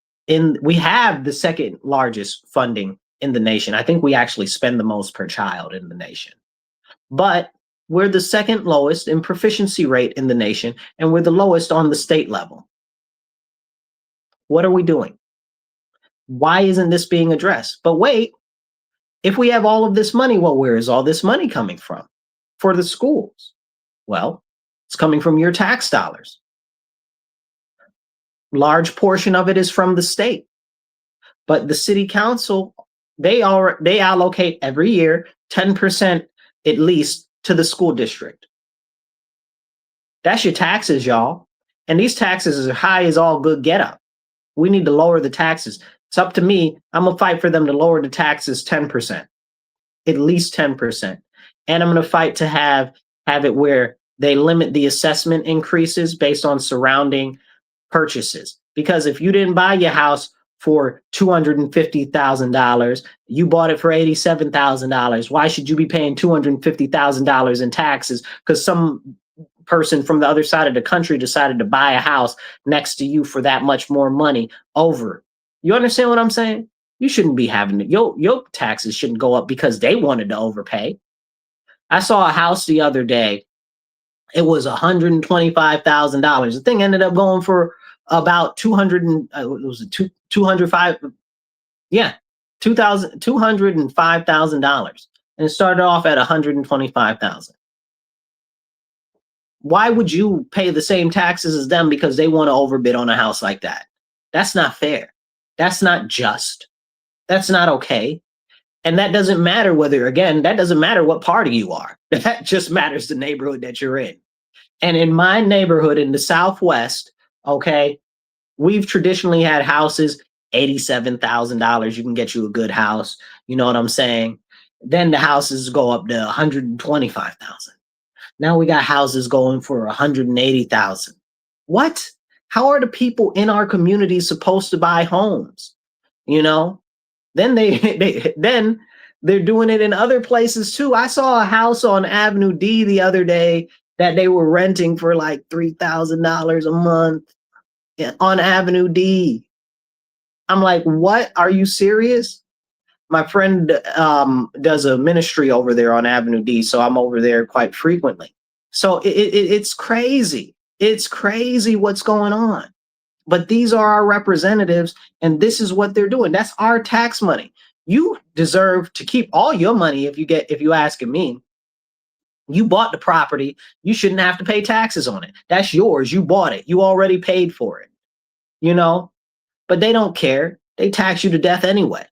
we have the second largest funding in the nation. I think we actually spend the most per child in the nation. But we're the second lowest in proficiency rate in the nation, and we're the lowest on the state level. What are we doing? Why isn't this being addressed? But wait, if we have all of this money, well, where is all this money coming from for the schools? Well, it's coming from your tax dollars. Large portion of it is from the state. But the city council, they allocate every year 10% at least to the school district. That's your taxes, y'all. And these taxes is as high as all good get up. We need to lower the taxes. It's up to me. I'm gonna fight for them to lower the taxes 10%, at least 10%. And I'm gonna fight to have it where they limit the assessment increases based on surrounding purchases. Because if you didn't buy your house for $250,000, you bought it for $87,000. Why should you be paying $250,000 in taxes? Because some person from the other side of the country decided to buy a house next to you for that much more money over. You understand what I'm saying? You shouldn't be having to, your taxes shouldn't go up because they wanted to overpay. I saw a house the other day. It was $125,000. The thing ended up going for about 200 and it was 205, yeah, $205,000, and it started off at 125,000. Why would you pay the same taxes as them because they want to overbid on a house like that? That's not fair. That's not just. That's not okay. And that doesn't matter whether, again, that doesn't matter what party you are. That just matters the neighborhood that you're in. And in my neighborhood in the Southwest, okay, we've traditionally had houses, $87,000. You can get you a good house. You know what I'm saying? Then the houses go up to 125,000. Now we got houses going for 180,000. What? How are the people in our community supposed to buy homes? You know? Then then they're doing it in other places too. I saw a house on Avenue D the other day that they were renting for like $3,000 a month on Avenue D. I'm like, what? Are you serious? My friend does a ministry over there on Avenue D, so I'm over there quite frequently. So it's crazy. It's crazy what's going on. But these are our representatives, and this is what they're doing. That's our tax money. You deserve to keep all your money if you asking me. You bought the property. You shouldn't have to pay taxes on it. That's yours. You bought it. You already paid for it. You know? But they don't care. They tax you to death anyway.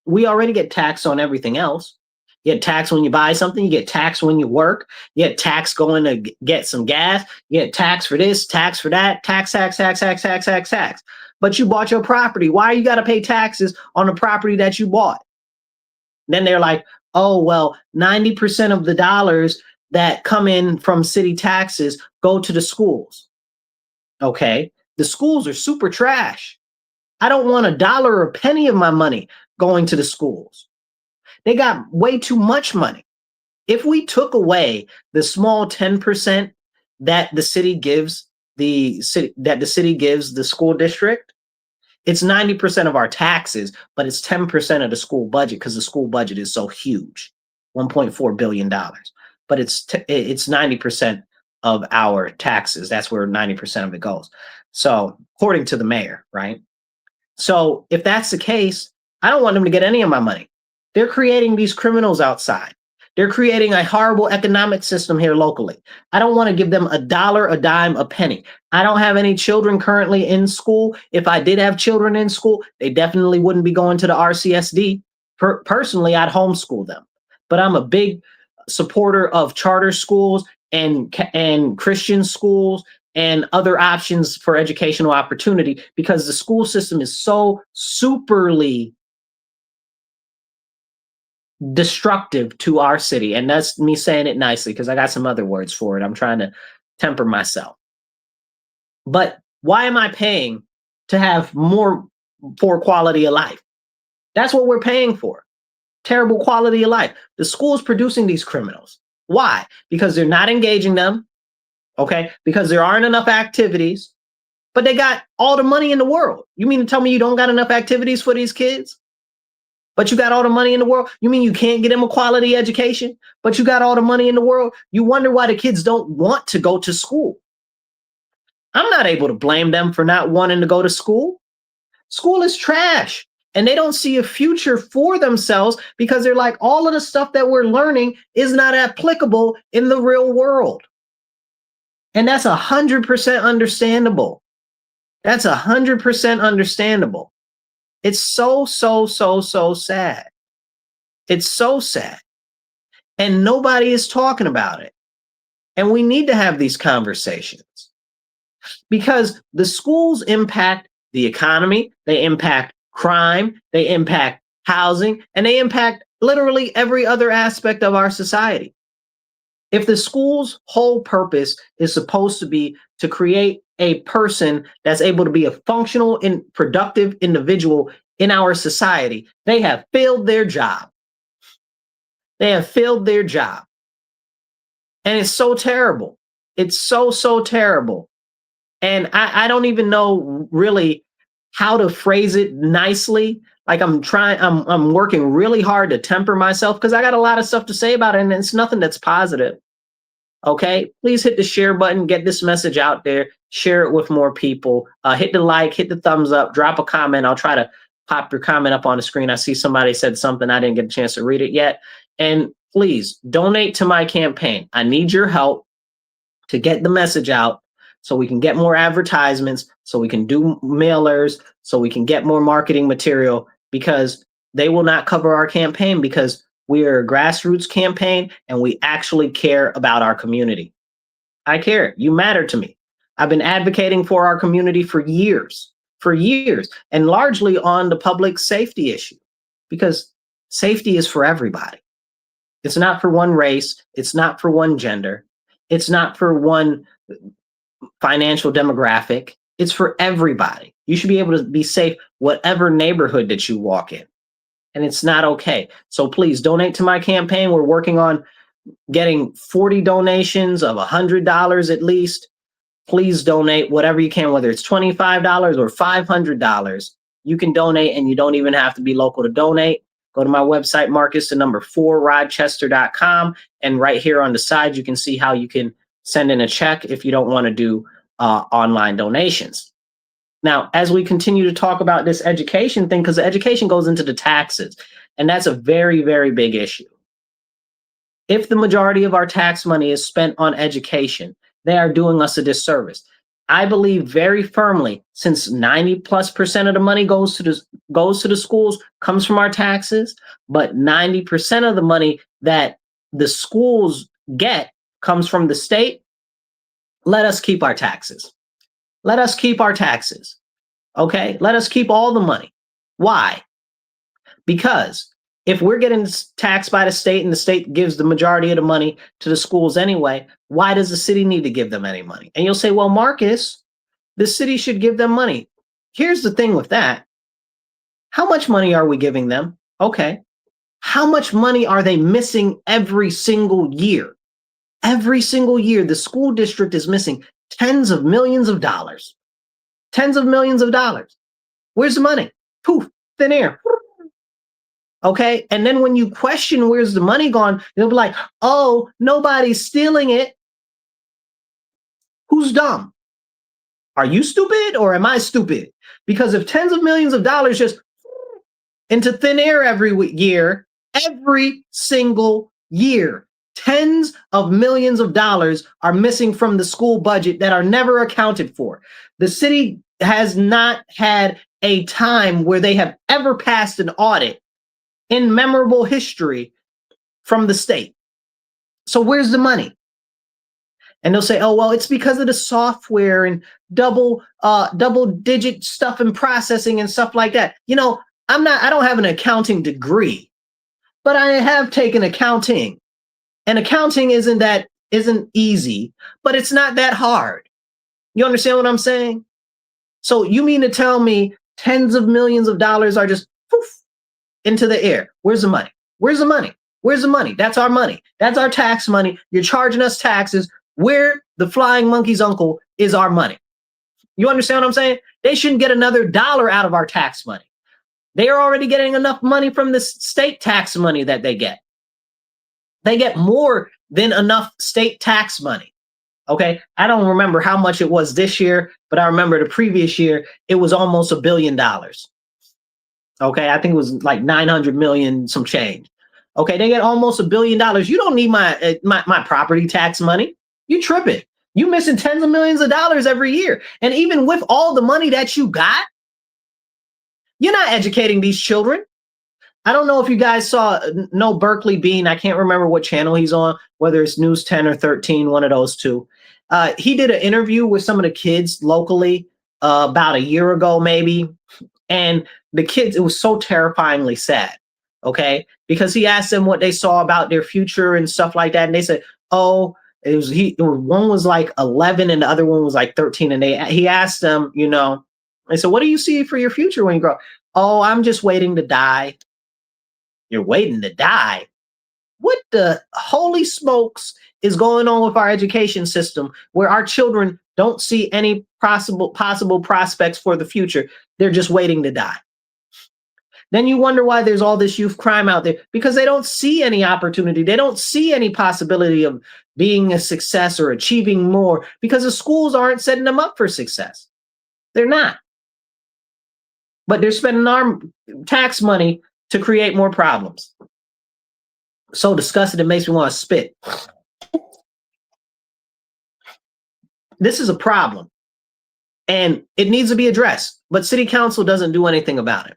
We already get taxed on everything else. You get taxed when you buy something. You get taxed when you work. You get taxed going to get some gas. You get taxed for this, tax for that, tax. But you bought your property. Why you got to pay taxes on the property that you bought? Then they're like, oh, well, 90% of the dollars that come in from city taxes go to the schools. Okay, the schools are super trash. I don't want a dollar or a penny of my money going to the schools. They got way too much money. If we took away the small 10% that the city gives the school district, it's 90% of our taxes, but it's 10% of the school budget because the school budget is so huge, $1.4 billion. But it's 90% of our taxes. That's where 90% of it goes. So according to the mayor, right? So if that's the case, I don't want them to get any of my money. They're creating these criminals outside. They're creating a horrible economic system here locally. I don't want to give them a dollar, a dime, a penny. I don't have any children currently in school. If I did have children in school, they definitely wouldn't be going to the RCSD. Personally, I'd homeschool them. But I'm a big supporter of charter schools and Christian schools and other options for educational opportunity because the school system is so superly destructive to our city. And that's me saying it nicely because I got some other words for it. I'm trying to temper myself. But why am I paying to have more poor quality of life? That's what we're paying for. Terrible quality of life. The school's producing these criminals. Why? Because they're not engaging them. Okay, because there aren't enough activities, but they got all the money in the world. You mean to tell me you don't got enough activities for these kids? But you got all the money in the world? You mean you can't get them a quality education, but you got all the money in the world? You wonder why the kids don't want to go to school. I'm not able to blame them for not wanting to go to school. School is trash. And they don't see a future for themselves because they're like, all of the stuff that we're learning is not applicable in the real world. And that's 100% understandable. That's 100% understandable. It's so, so, so, so sad. It's so sad. And nobody is talking about it. And we need to have these conversations because the schools impact the economy, they impact crime, they impact housing, and they impact literally every other aspect of our society. If the school's whole purpose is supposed to be to create a person that's able to be a functional and productive individual in our society, they have failed their job. They have failed their job. And it's so terrible. It's so, so terrible. And I don't even know really how to phrase it nicely. Like I'm working really hard to temper myself because I got a lot of stuff to say about it, and it's nothing that's positive. Okay, please hit the share button, get this message out there, share it with more people. Hit the like, hit the thumbs up, drop a comment. I'll try to pop your comment up on the screen. I see somebody said something, I didn't get a chance to read it yet. And please donate to my campaign. I need your help to get the message out so we can get more advertisements, so we can do mailers, so we can get more marketing material, because they will not cover our campaign because we are a grassroots campaign and we actually care about our community. I care. You matter to me. I've been advocating for our community for years, and largely on the public safety issue, because safety is for everybody. It's not for one race. It's not for one gender. It's not for one financial demographic. It's for everybody. You should be able to be safe whatever neighborhood that you walk in. And it's not okay. So please donate to my campaign. We're working on getting 40 donations of $100 at least. Please donate whatever you can, whether it's $25 or $500. You can donate, and you don't even have to be local to donate. Go to my website, Marcus4Rochester.com, and right here on the side, you can see how you can send in a check if you don't want to do online donations. Now, as we continue to talk about this education thing, because the education goes into the taxes, and that's a very, very big issue. If the majority of our tax money is spent on education, they are doing us a disservice. I believe very firmly, since 90+% of the money goes to the schools, comes from our taxes, but 90% of the money that the schools get comes from the state. Let us keep our taxes. Let us keep our taxes. Okay? Let us keep all the money. Why? Because if we're getting taxed by the state and the state gives the majority of the money to the schools anyway, why does the city need to give them any money? And you'll say, well, Marcus, the city should give them money. Here's the thing with that. How much money are we giving them? Okay. How much money are they missing every single year? Every single year, the school district is missing tens of millions of dollars. Tens of millions of dollars. Where's the money? Poof, thin air. Okay. And then when you question where's the money gone, they'll be like, oh, nobody's stealing it. Who's dumb? Are you stupid or am I stupid? Because if tens of millions of dollars just into thin air every year, every single year, tens of millions of dollars are missing from the school budget that are never accounted for. The city has not had a time where they have ever passed an audit in memorable history from the state. So where's the money? And they'll say, oh, well, it's because of the software and double digit stuff and processing and stuff like that. You know, I don't have an accounting degree, but I have taken accounting. And accounting isn't easy, but it's not that hard. You understand what I'm saying? So you mean to tell me tens of millions of dollars are just poof into the air? Where's the money? Where's the money? Where's the money? That's our money. That's our tax money. You're charging us taxes. Where the flying monkey's uncle is our money. You understand what I'm saying? They shouldn't get another dollar out of our tax money. They are already getting enough money from the state tax money that they get. They get more than enough state tax money. Okay. I don't remember how much it was this year, but I remember the previous year, it was almost $1 billion. Okay. I think it was like 900 million, some change. Okay. They get almost $1 billion. You don't need my property tax money. You tripping. You missing tens of millions of dollars every year. And even with all the money that you got, You're not educating these children. I don't know if you guys know Berkeley Bean. I can't remember what channel he's on, whether it's News 10 or 13, one of those two. He did an interview with some of the kids locally about a year ago, maybe. And the kids, it was so terrifyingly sad, okay? Because he asked them what they saw about their future and stuff like that. And they said, oh, one was like 11 and the other one was like 13. And he asked them, they said, what do you see for your future when you grow up? Oh, I'm just waiting to die. You're waiting to die? What the holy smokes is going on with our education system where our children don't see any possible prospects for the future? They're just waiting to die. Then you wonder why there's all this youth crime out there, because they don't see any opportunity. They don't see any possibility of being a success or achieving more because the schools aren't setting them up for success. They're not. But they're spending our tax money to create more problems. So disgusting, it makes me want to spit. This is a problem and it needs to be addressed, but city council doesn't do anything about it.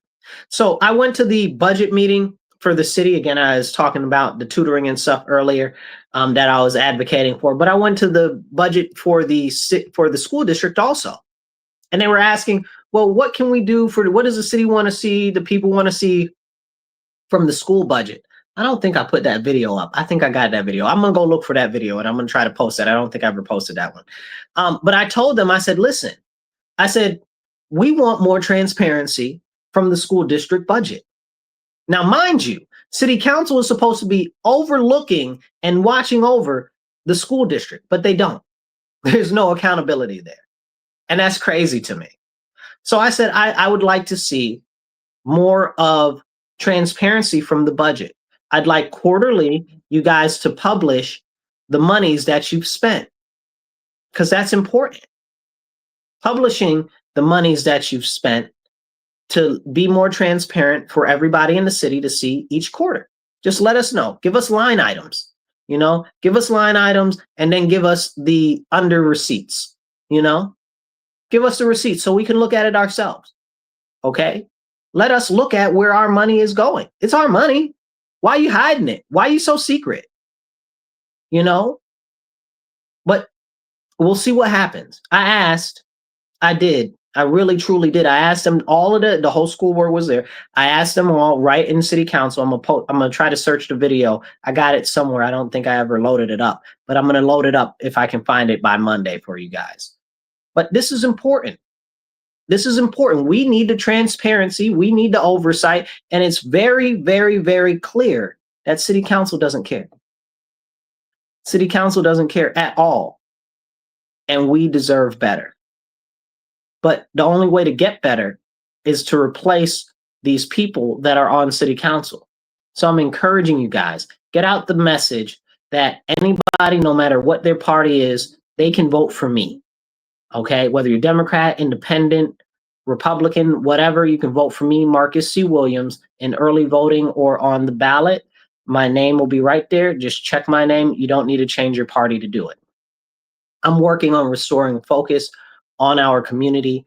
So I went to the budget meeting for the city. Again, I was talking about the tutoring and stuff earlier that I was advocating for, but I went to the budget for the school district also. And they were asking, well, what can we do what does the city want to see, the people want to see from the school budget? I don't think I put that video up. I think I got that video. I'm going to go look for that video and I'm going to try to post that. I don't think I ever posted that one. But I told them, I said, listen, I said, we want more transparency from the school district budget. Now, mind you, city council is supposed to be overlooking and watching over the school district, but they don't. There's no accountability there. And that's crazy to me. So I said, I would like to see more of transparency from the budget. I'd like quarterly you guys to publish the monies that you've spent, because that's important. Publishing the monies that you've spent to be more transparent for everybody in the city to see each quarter. Just let us know. Give us line items, give us line items and then give us the under receipts, give us the receipts so we can look at it ourselves. Okay. Let us look at where our money is going. It's our money. Why are you hiding it? Why are you so secret? But we'll see what happens. I really, truly did. I asked them all of the whole school board was there. I asked them all right in city council. I'm going to try to search the video. I got it somewhere. I don't think I ever loaded it up, but I'm going to load it up if I can find it by Monday for you guys. But this is important. This is important. We need the transparency. We need the oversight. And it's very, very, very clear that city council doesn't care. City council doesn't care at all. And we deserve better. But the only way to get better is to replace these people that are on city council. So I'm encouraging you guys, get out the message that anybody, no matter what their party is, they can vote for me. Okay, whether you're Democrat, Independent, Republican, whatever, you can vote for me, Marcus C. Williams, in early voting or on the ballot. My name will be right there. Just check my name. You don't need to change your party to do it. I'm working on restoring focus on our community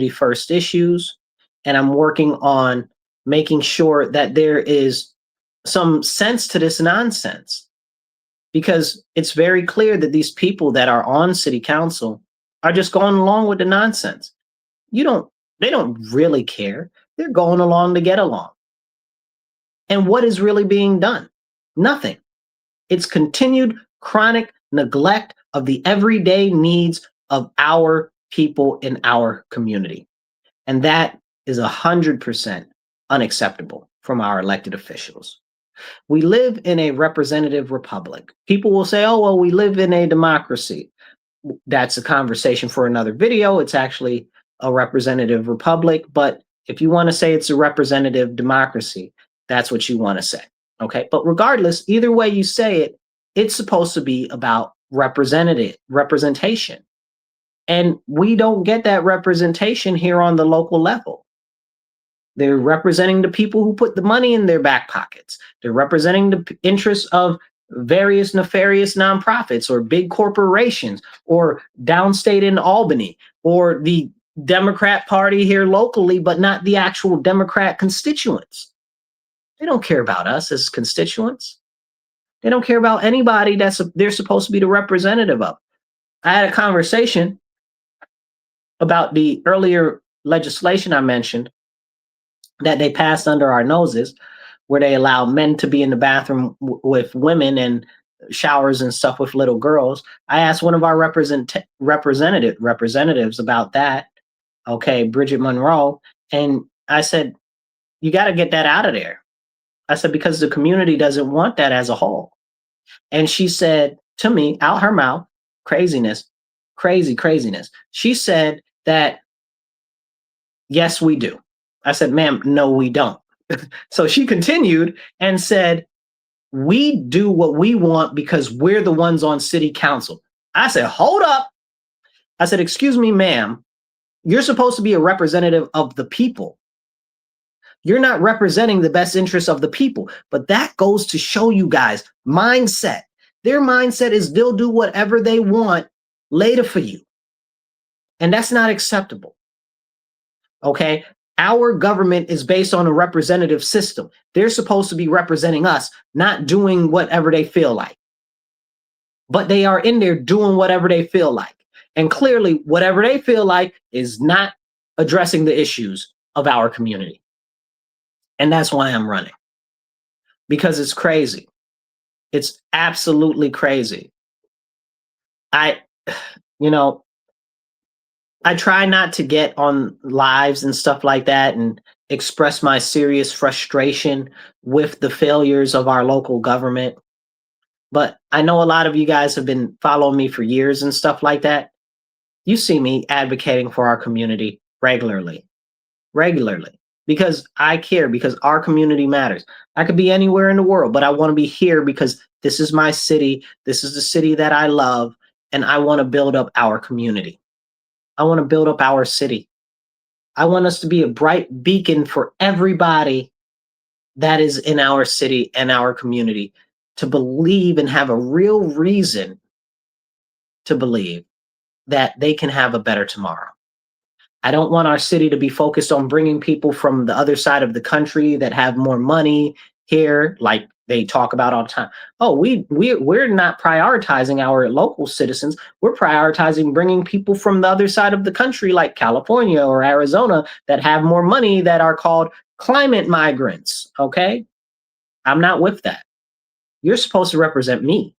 first issues. And I'm working on making sure that there is some sense to this nonsense, because it's very clear that these people that are on city council are just going along with the nonsense. They don't really care. They're going along to get along. And what is really being done? Nothing. It's continued chronic neglect of the everyday needs of our people in our community. And that is 100% unacceptable from our elected officials. We live in a representative republic. People will say, oh, well, we live in a democracy. That's a conversation for another video. It's actually a representative republic. But if you want to say it's a representative democracy, that's what you want to say. Okay. But regardless, either way you say it, it's supposed to be about representation. And we don't get that representation here on the local level. They're representing the people who put the money in their back pockets. They're representing the interests of various nefarious nonprofits or big corporations or downstate in Albany or the Democrat Party here locally, but not the actual Democrat constituents. They don't care about us as constituents. They don't care about anybody they're supposed to be the representative of. I had a conversation about the earlier legislation I mentioned that they passed under our noses, where they allow men to be in the bathroom with women and showers and stuff with little girls. I asked one of our representatives about that. Okay, Bridget Monroe, and I said, you got to get that out of there. I said, because the community doesn't want that as a whole. And she said to me, out her mouth, craziness. She said that, yes, we do. I said, ma'am, no, we don't. So she continued and said, we do what we want because we're the ones on city council. I said, hold up. I said, excuse me, ma'am, you're supposed to be a representative of the people. You're not representing the best interests of the people. But that goes to show you guys mindset. Their mindset is they'll do whatever they want later for you. And that's not acceptable. Okay? Our government is based on a representative system. They're supposed to be representing us, not doing whatever they feel like. But they are in there doing whatever they feel like. And clearly, whatever they feel like is not addressing the issues of our community. And that's why I'm running. Because it's crazy. It's absolutely crazy. I try not to get on lives and stuff like that and express my serious frustration with the failures of our local government. But I know a lot of you guys have been following me for years and stuff like that. You see me advocating for our community regularly, because I care, because our community matters. I could be anywhere in the world, but I want to be here because this is my city. This is the city that I love, and I want to build up our community. I want to build up our city. I want us to be a bright beacon for everybody that is in our city and our community to believe and have a real reason to believe that they can have a better tomorrow. I don't want our city to be focused on bringing people from the other side of the country that have more money here, like they talk about all the time. Oh, we're not prioritizing our local citizens. We're prioritizing bringing people from the other side of the country, like California or Arizona, that have more money, that are called climate migrants. Okay, I'm not with that. You're supposed to represent me.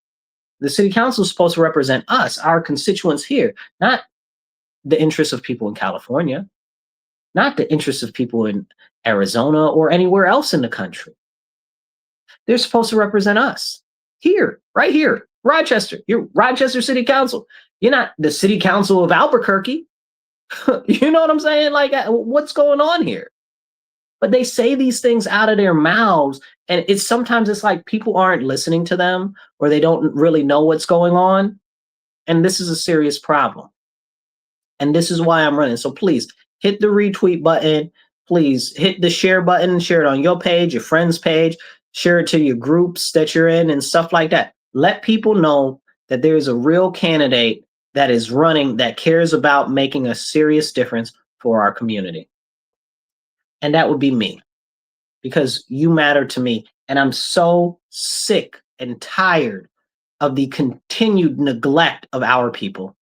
The city council is supposed to represent us, our constituents here, not the interests of people in California, not the interests of people in Arizona or anywhere else in the country. They're supposed to represent us here, right here, Rochester. You're Rochester City Council. You're not the City Council of Albuquerque. You know what I'm saying? Like, what's going on here? But they say these things out of their mouths, and sometimes it's like people aren't listening to them, or they don't really know what's going on. And this is a serious problem. And this is why I'm running. So please hit the retweet button. Please hit the share button. Share it on your page, your friend's page. Share it to your groups that you're in and stuff like that. Let people know that there is a real candidate that is running, that cares about making a serious difference for our community. And that would be me, because you matter to me. And I'm so sick and tired of the continued neglect of our people.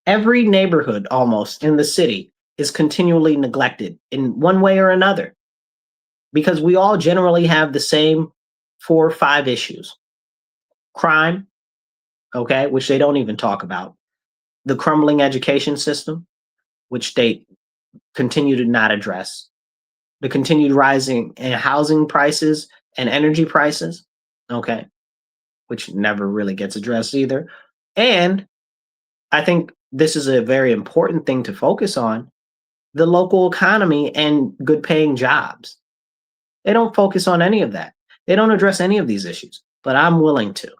Every neighborhood almost in the city is continually neglected in one way or another, because we all generally have the same 4 or 5 issues. Crime, okay, which they don't even talk about. The crumbling education system, which they continue to not address. The continued rising in housing prices and energy prices, okay, which never really gets addressed either. And I think this is a very important thing to focus on: the local economy and good paying jobs. They don't focus on any of that. They don't address any of these issues, but I'm willing to.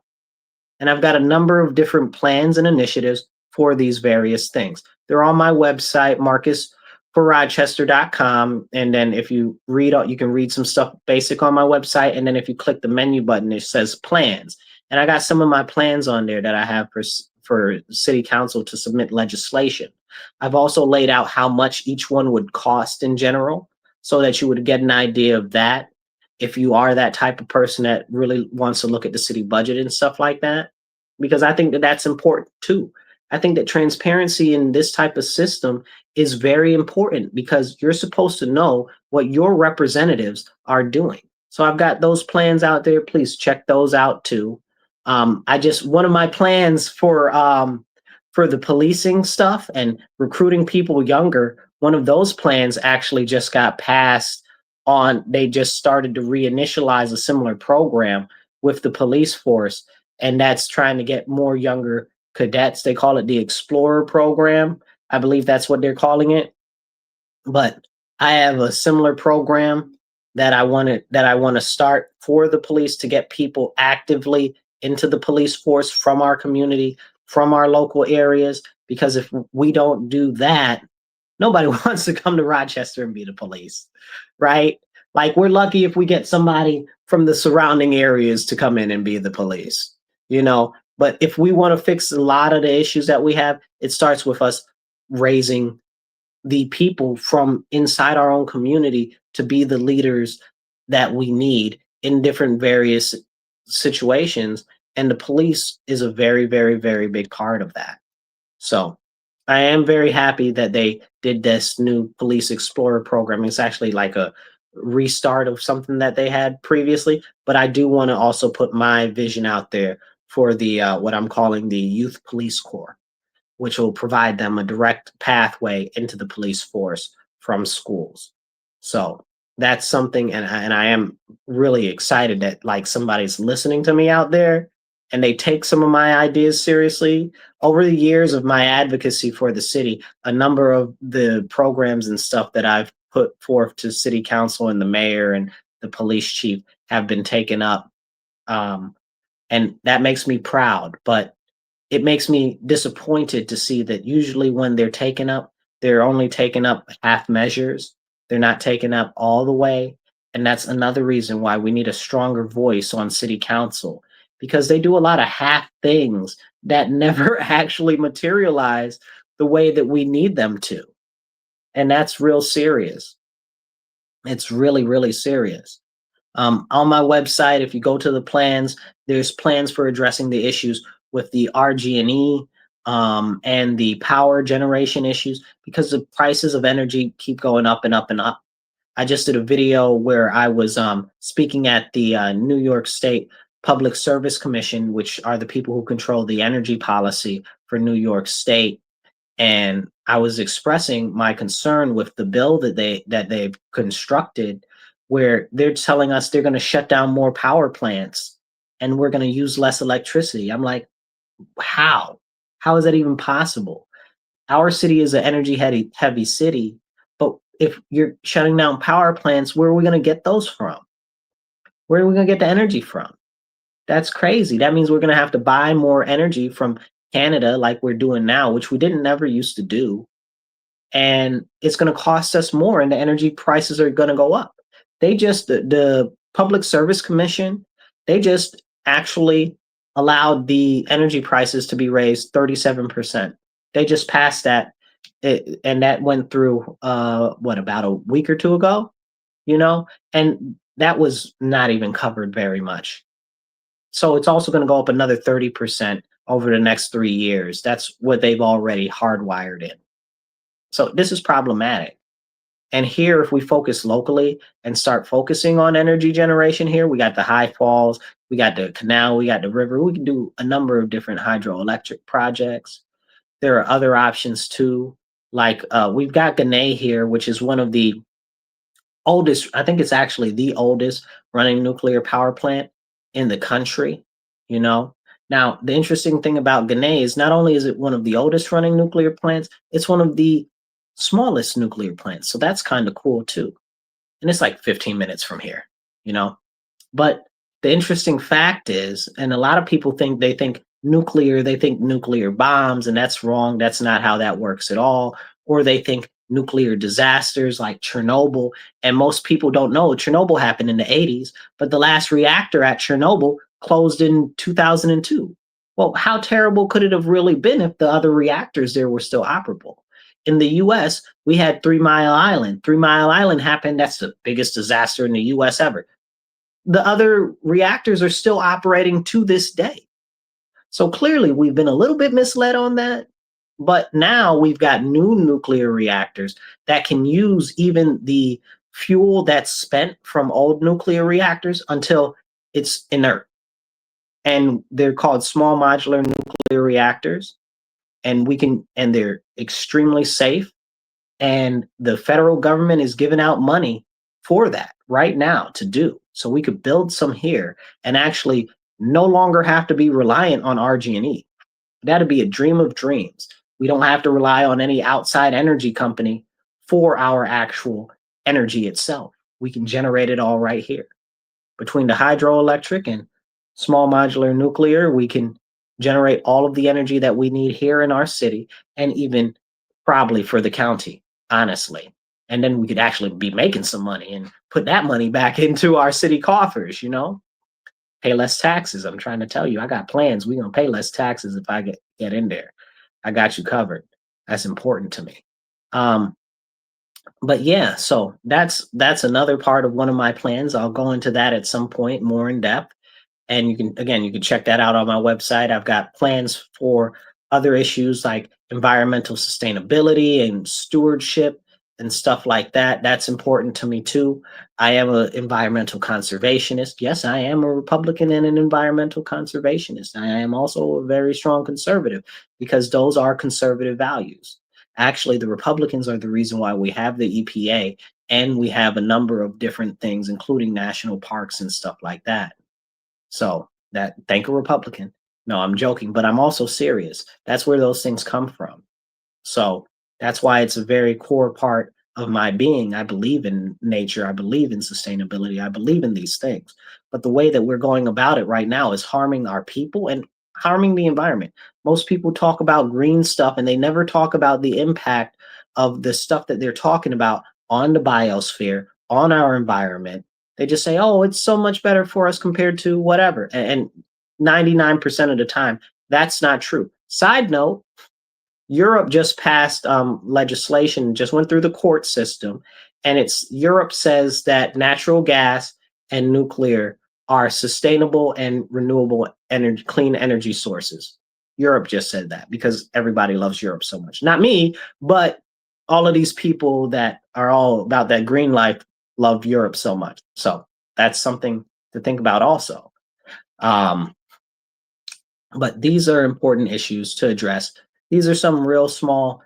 And I've got a number of different plans and initiatives for these various things. They're on my website, marcusforrochester.com. And then if you read, you can read some stuff basic on my website. And then if you click the menu button, it says plans. And I got some of my plans on there that I have for city council to submit legislation. I've also laid out how much each one would cost in general so that you would get an idea of that if you are that type of person that really wants to look at the city budget and stuff like that. Because I think that that's important too. I think that transparency in this type of system is very important because you're supposed to know what your representatives are doing. So I've got those plans out there. Please check those out too. I just one of my plans for the policing stuff and recruiting people younger. One of those plans actually just got passed on. They just started to reinitialize a similar program with the police force, and that's trying to get more younger cadets. They call it the Explorer program. I believe that's what they're calling it. But I have a similar program that I want to start for the police to get people actively into the police force from our community, from our local areas. Because if we don't do that, nobody wants to come to Rochester and be the police, right? Like we're lucky if we get somebody from the surrounding areas to come in and be the police, you know. But if we want to fix a lot of the issues that we have, it starts with us raising the people from inside our own community to be the leaders that we need in different various situations. And the police is a very, very, very big part of that. So I am very happy that they did this new Police Explorer program. It's actually like a restart of something that they had previously, but I do want to also put my vision out there for the what I'm calling the Youth Police Corps, which will provide them a direct pathway into the police force from schools. So that's something, and I am really excited that like somebody's listening to me out there and they take some of my ideas seriously. Over the years of my advocacy for the city, a number of the programs and stuff that I've put forth to city council and the mayor and the police chief have been taken up. Um, and that makes me proud. But it makes me disappointed to see that usually when they're taken up, they're only taken up half measures. They're not taken up all the way. And that's another reason why we need a stronger voice on city council because they do a lot of half things that never actually materialize the way that we need them to. And that's real serious. It's really, really serious. On my website, if you go to the plans, there's plans for addressing the issues with the RG&E and the power generation issues because the prices of energy keep going up and up and up. I just did a video where I was speaking at the New York State Public Service Commission, which are the people who control the energy policy for New York State, and I was expressing my concern with the bill that they've constructed, where they're telling us they're going to shut down more power plants and we're going to use less electricity. I'm like, how? How is that even possible? Our city is an energy heavy city, but if you're shutting down power plants, where are we going to get those from? Where are we going to get the energy from? That's crazy. That means we're going to have to buy more energy from Canada like we're doing now, which we didn't never used to do, and it's going to cost us more and the energy prices are going to go up. The Public Service Commission, they just actually allowed the energy prices to be raised 37%. They just passed that, and that went through what, about a week or two ago, and that was not even covered very much. So it's also going to go up another 30% over the next 3 years. That's what they've already hardwired in. So this is problematic. And here, if we focus locally and start focusing on energy generation here, we got the high falls, we got the canal, we got the river. We can do a number of different hydroelectric projects. There are other options too. Like we've got Gannett here, which is one of the oldest, I think it's actually the oldest running nuclear power plant in the country, you know. Now, the interesting thing about Gannett is not only is it one of the oldest running nuclear plants, it's one of the smallest nuclear plants. So that's kind of cool too. And it's like 15 minutes from here, you know. But the interesting fact is, and a lot of people think they think nuclear bombs, and that's wrong. That's not how that works at all. Or they think nuclear disasters like Chernobyl. And most people don't know Chernobyl happened in the 80s, but the last reactor at Chernobyl closed in 2002. Well, how terrible could it have really been if the other reactors there were still operable? In the US, we had 3 Mile Island. 3 Mile Island happened. That's the biggest disaster in the US ever. The other reactors are still operating to this day. So clearly, we've been a little bit misled on that. But now we've got new nuclear reactors that can use even the fuel that's spent from old nuclear reactors until it's inert. And they're called small modular nuclear reactors. And they're extremely safe. And the federal government is giving out money for that right now to do. So we could build some here and actually no longer have to be reliant on RG&E. That'd be a dream of dreams. We don't have to rely on any outside energy company for our actual energy itself. We can generate it all right here. Between the hydroelectric and small modular nuclear, we can generate all of the energy that we need here in our city and even probably for the county, honestly. And then we could actually be making some money and put that money back into our city coffers, pay less taxes. I'm trying to tell you, I got plans. We're gonna pay less taxes if I get in there. I got you covered. That's important to me. Um, but yeah, so that's another part of one of my plans. I'll go into that at some point more in depth. And you can check that out on my website. I've got plans for other issues like environmental sustainability and stewardship and stuff like that. That's important to me too. I am an environmental conservationist. Yes, I am a Republican and an environmental conservationist. I am also a very strong conservative because those are conservative values. Actually, the Republicans are the reason why we have the EPA and we have a number of different things, including national parks and stuff like that. So that thank a Republican. No, I'm joking, but I'm also serious. That's where those things come from. So that's why it's a very core part of my being. I believe in nature. I believe in sustainability. I believe in these things. But the way that we're going about it right now is harming our people and harming the environment. Most people talk about green stuff and they never talk about the impact of the stuff that they're talking about on the biosphere, on our environment. They just say, oh, it's so much better for us compared to whatever. And 99% of the time, that's not true. Side note, Europe just passed legislation, just went through the court system, and it's Europe says that natural gas and nuclear are sustainable and renewable energy, clean energy sources. Europe just said that because everybody loves Europe so much. Not me, but all of these people that are all about that green life love Europe so much. So that's something to think about also. Um, but these are important issues to address. These are some real small,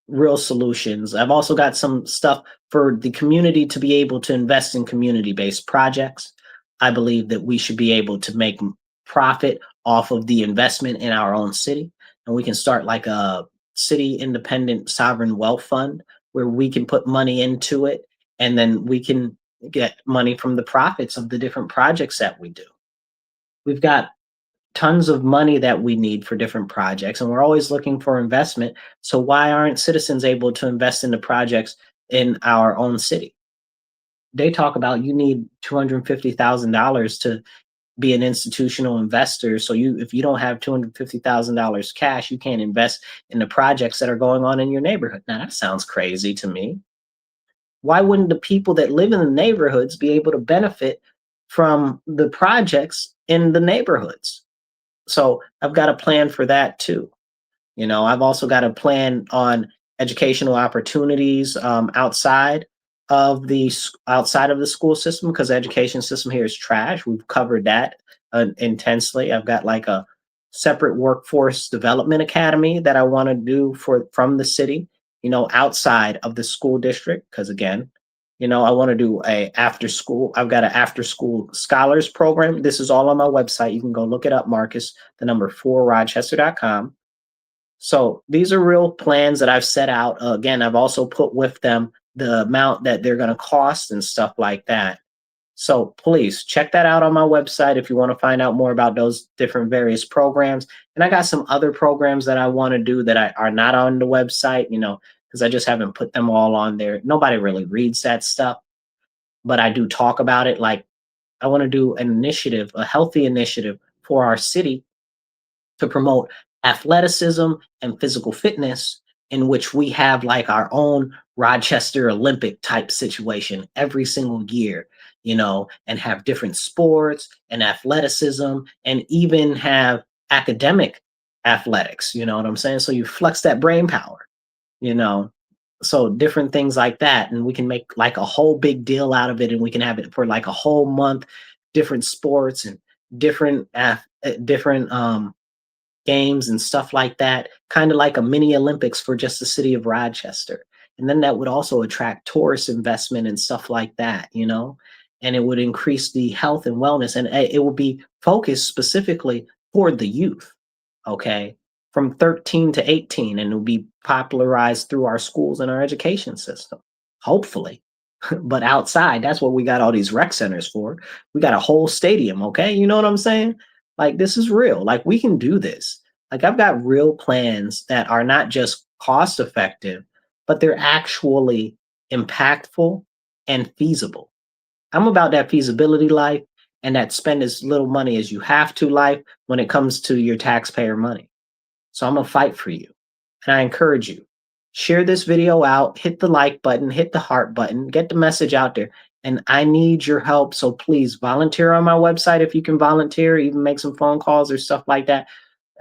real solutions. I've also got some stuff for the community to be able to invest in community-based projects. I believe that we should be able to make profit off of the investment in our own city. And we can start like a city independent sovereign wealth fund where we can put money into it and then we can get money from the profits of the different projects that we do. We've got tons of money that we need for different projects and we're always looking for investment. So why aren't citizens able to invest in the projects in our own city? They talk about you need $250,000 to be an institutional investor. So if you don't have $250,000 cash, you can't invest in the projects that are going on in your neighborhood. Now that sounds crazy to me. Why wouldn't the people that live in the neighborhoods be able to benefit from the projects in the neighborhoods? So I've got a plan for that too. I've also got a plan on educational opportunities outside of the school system because the education system here is trash. We've covered that intensely. I've got like a separate workforce development academy that I want to do from the city, outside of the school district. Because again, I want to do I've got an after school scholars program. This is all on my website. You can go look it up, Marcus, the number 4 Rochester.com. So these are real plans that I've set out. Again, I've also put with them the amount that they're going to cost and stuff like that. So please check that out on my website if you want to find out more about those different various programs. And I got some other programs that I want to do that are not on the website, because I just haven't put them all on there. Nobody really reads that stuff, but I do talk about it. Like I want to do an initiative, a healthy initiative for our city to promote athleticism and physical fitness in which we have like our own Rochester Olympic type situation every single year, and have different sports and athleticism and even have academic athletics, you know what I'm saying? So you flex that brain power, you know. So different things like that, and we can make like a whole big deal out of it, and we can have it for like a whole month, different sports and different games and stuff like that, kind of like a mini Olympics for just the city of Rochester. And then that would also attract tourist investment and stuff like that, and it would increase the health and wellness, and it would be focused specifically toward the youth, okay, from 13 to 18, and it will be popularized through our schools and our education system, hopefully. But outside, that's what we got all these rec centers for. We got a whole stadium, okay? You know what I'm saying? Like, this is real. Like, we can do this. Like, I've got real plans that are not just cost effective, but they're actually impactful and feasible. I'm about that feasibility life and that spend as little money as you have to life when it comes to your taxpayer money. So I'm gonna fight for you. And I encourage you, share this video out, hit the like button, hit the heart button, get the message out there. And I need your help. So please volunteer on my website if you can volunteer, even make some phone calls or stuff like that,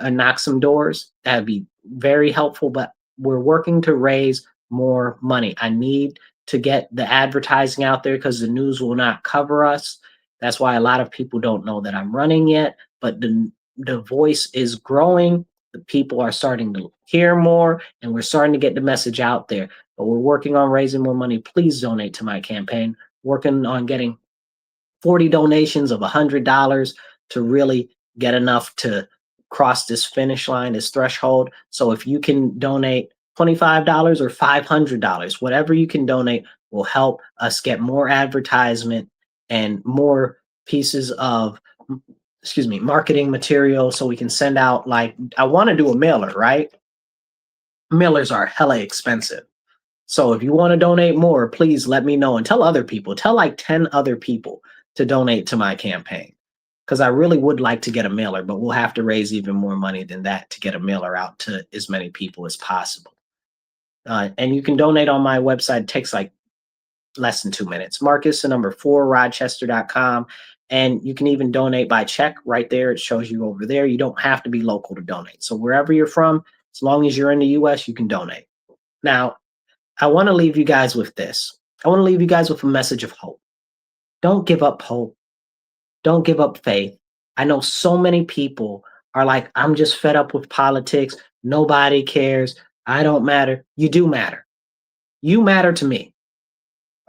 knock some doors. That'd be very helpful. But we're working to raise more money. I need to get the advertising out there because the news will not cover us. That's why a lot of people don't know that I'm running yet. But the voice is growing. The people are starting to hear more, and we're starting to get the message out there. But we're working on raising more money. Please donate to my campaign. Working on getting 40 donations of $100 to really get enough to cross this finish line, this threshold. So if you can donate $25 or $500, whatever you can donate will help us get more advertisement and more pieces of, marketing material so we can send out, like, I want to do a mailer, right? Mailers are hella expensive. So if you want to donate more, please let me know and tell other people. Tell like 10 other people to donate to my campaign because I really would like to get a mailer, but we'll have to raise even more money than that to get a mailer out to as many people as possible. And you can donate on my website. It takes like less than 2 minutes. Marcus, the number 4, Rochester.com. And you can even donate by check right there. It shows you over there. You don't have to be local to donate. So wherever you're from, as long as you're in the US, you can donate. Now, I want to leave you guys with this. I want to leave you guys with a message of hope. Don't give up hope. Don't give up faith. I know so many people are like, I'm just fed up with politics. Nobody cares. I don't matter. You do matter. You matter to me.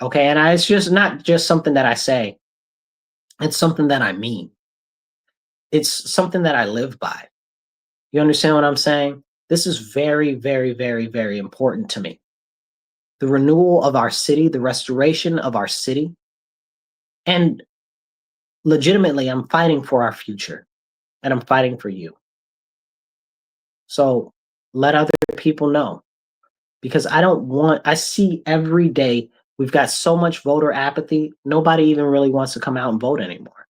Okay. And it's just not just something that I say, it's something that I mean. It's something that I live by. You understand what I'm saying? This is very, very, very, very important to me. The renewal of our city, the restoration of our city. And legitimately, I'm fighting for our future and I'm fighting for you. So let other people know because I see every day we've got so much voter apathy. Nobody even really wants to come out and vote anymore.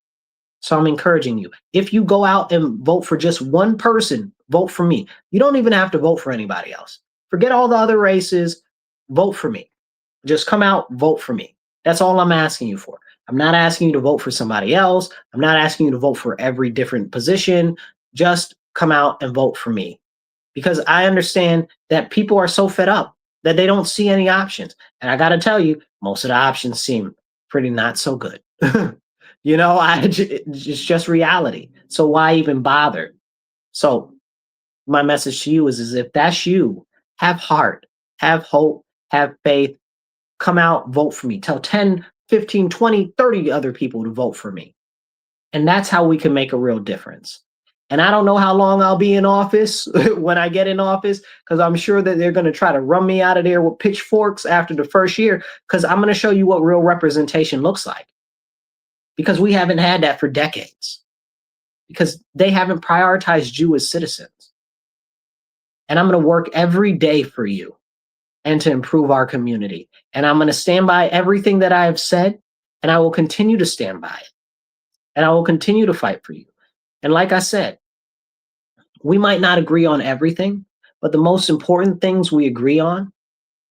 So I'm encouraging you. If you go out and vote for just one person, vote for me. You don't even have to vote for anybody else. Forget all the other races. Vote for me. Just come out, vote for me. That's all I'm asking you for. I'm not asking you to vote for somebody else. I'm not asking you to vote for every different position. Just come out and vote for me. Because I understand that people are so fed up that they don't see any options. And I got to tell you, most of the options seem pretty not so good. It's just reality. So why even bother? So my message to you is if that's you, have heart, have hope, have faith, come out, vote for me. Tell 10, 15, 20, 30 other people to vote for me. And that's how we can make a real difference. And I don't know how long I'll be in office when I get in office, because I'm sure that they're going to try to run me out of there with pitchforks after the first year, because I'm going to show you what real representation looks like. Because we haven't had that for decades. Because they haven't prioritized you as citizens. And I'm going to work every day for you and to improve our community. And I'm going to stand by everything that I have said, and I will continue to stand by it. And I will continue to fight for you. And like I said, we might not agree on everything, but the most important things we agree on,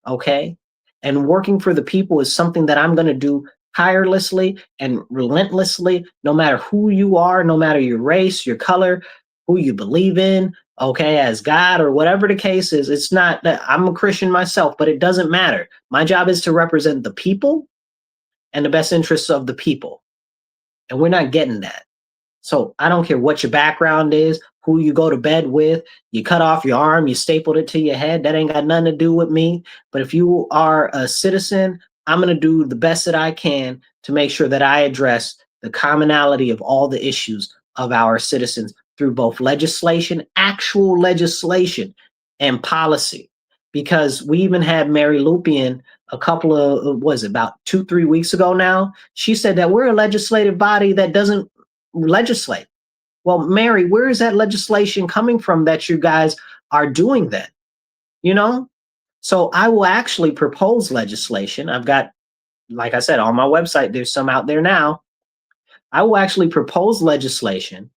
okay? And working for the people is something that I'm going to do tirelessly and relentlessly, no matter who you are, no matter your race, your color, who you believe in, okay, as God or whatever the case is. It's not that I'm a Christian myself, but it doesn't matter. My job is to represent the people and the best interests of the people. And we're not getting that. So I don't care what your background is, who you go to bed with, you cut off your arm, you stapled it to your head. That ain't got nothing to do with me. But if you are a citizen, I'm going to do the best that I can to make sure that I address the commonality of all the issues of our citizens through both legislation, actual legislation, and policy. Because we even had Mary Lupian a couple of, was it about 2-3 weeks ago now? She said that we're a legislative body that doesn't legislate. Well, Mary, where is that legislation coming from that you guys are doing that? You know? So I will actually propose legislation. I've got, like I said, on my website, there's some out there now. I will actually propose legislation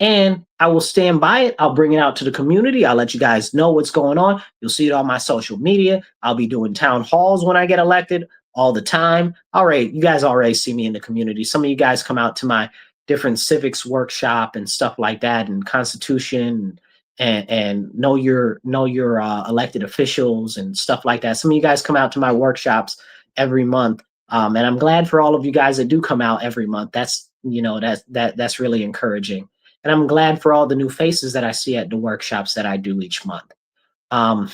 and I will stand by it. I'll bring it out to the community. I'll let you guys know what's going on. You'll see it on my social media. I'll be doing town halls when I get elected all the time. All right, you guys already see me in the community. Some of you guys come out to my different civics workshop and stuff like that, and Constitution and know your elected officials and stuff like that. Some of you guys come out to my workshops every month, and I'm glad for all of you guys that do come out every month. That's really encouraging. And I'm glad for all the new faces that I see at the workshops that I do each month. Um,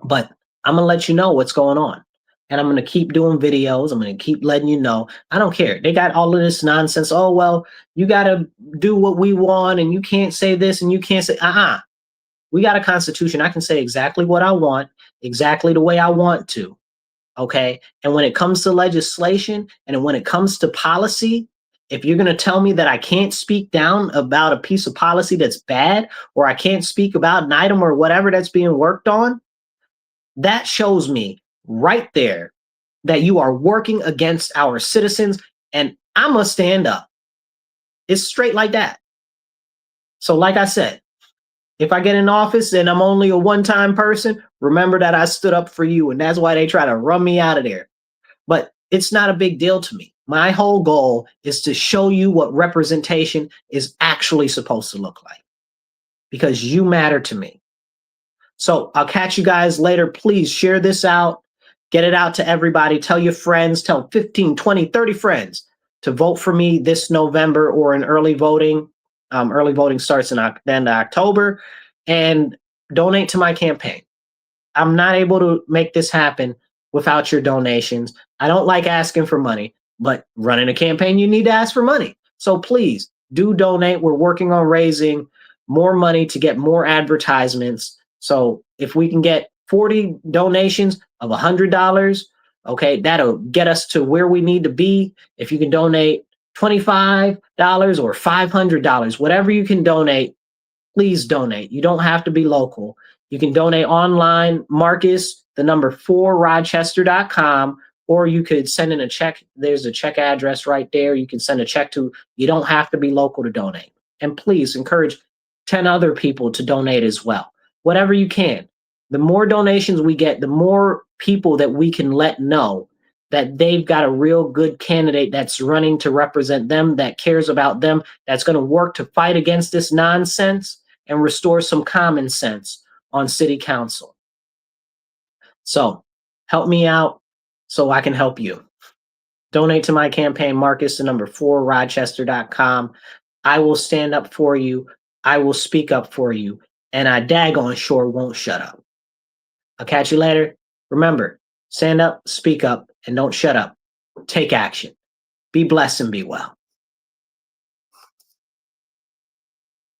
but I'm gonna let you know what's going on. And I'm gonna keep doing videos. I'm gonna keep letting you know. I don't care. They got all of this nonsense. Oh, well, you gotta do what we want, and you can't say this and you can't say, we got a constitution. I can say exactly what I want, exactly the way I want to. Okay. And when it comes to legislation and when it comes to policy, if you're going to tell me that I can't speak down about a piece of policy that's bad, or I can't speak about an item or whatever that's being worked on, that shows me right there that you are working against our citizens, and I must stand up. It's straight like that. So, like I said, if I get in office and I'm only a one-time person, remember that I stood up for you, and that's why they try to run me out of there. But it's not a big deal to me. My whole goal is to show you what representation is actually supposed to look like, because you matter to me. So I'll catch you guys later. Please share this out. Get it out to everybody. Tell your friends. Tell 15, 20, 30 friends to vote for me this November or in early voting. Early voting starts in the end of October. And donate to my campaign. I'm not able to make this happen without your donations. I don't like asking for money, but running a campaign, you need to ask for money. So please do donate. We're working on raising more money to get more advertisements. So if we can get 40 donations of $100, okay, that'll get us to where we need to be. If you can donate $25 or $500, whatever you can donate, please donate. You don't have to be local. You can donate online, Marcus, the number 4, Rochester.com, or you could send in a check. There's a check address right there. You can send a check to. You don't have to be local to donate. And please encourage 10 other people to donate as well. Whatever you can. The more donations we get, the more people that we can let know that they've got a real good candidate that's running to represent them, that cares about them, that's going to work to fight against this nonsense and restore some common sense on city council. So help me out so I can help you. Donate to my campaign, Marcus, the number 4, Rochester.com. I will stand up for you. I will speak up for you. And I daggone sure won't shut up. I'll catch you later. Remember, stand up, speak up, and don't shut up. Take action. Be blessed and be well.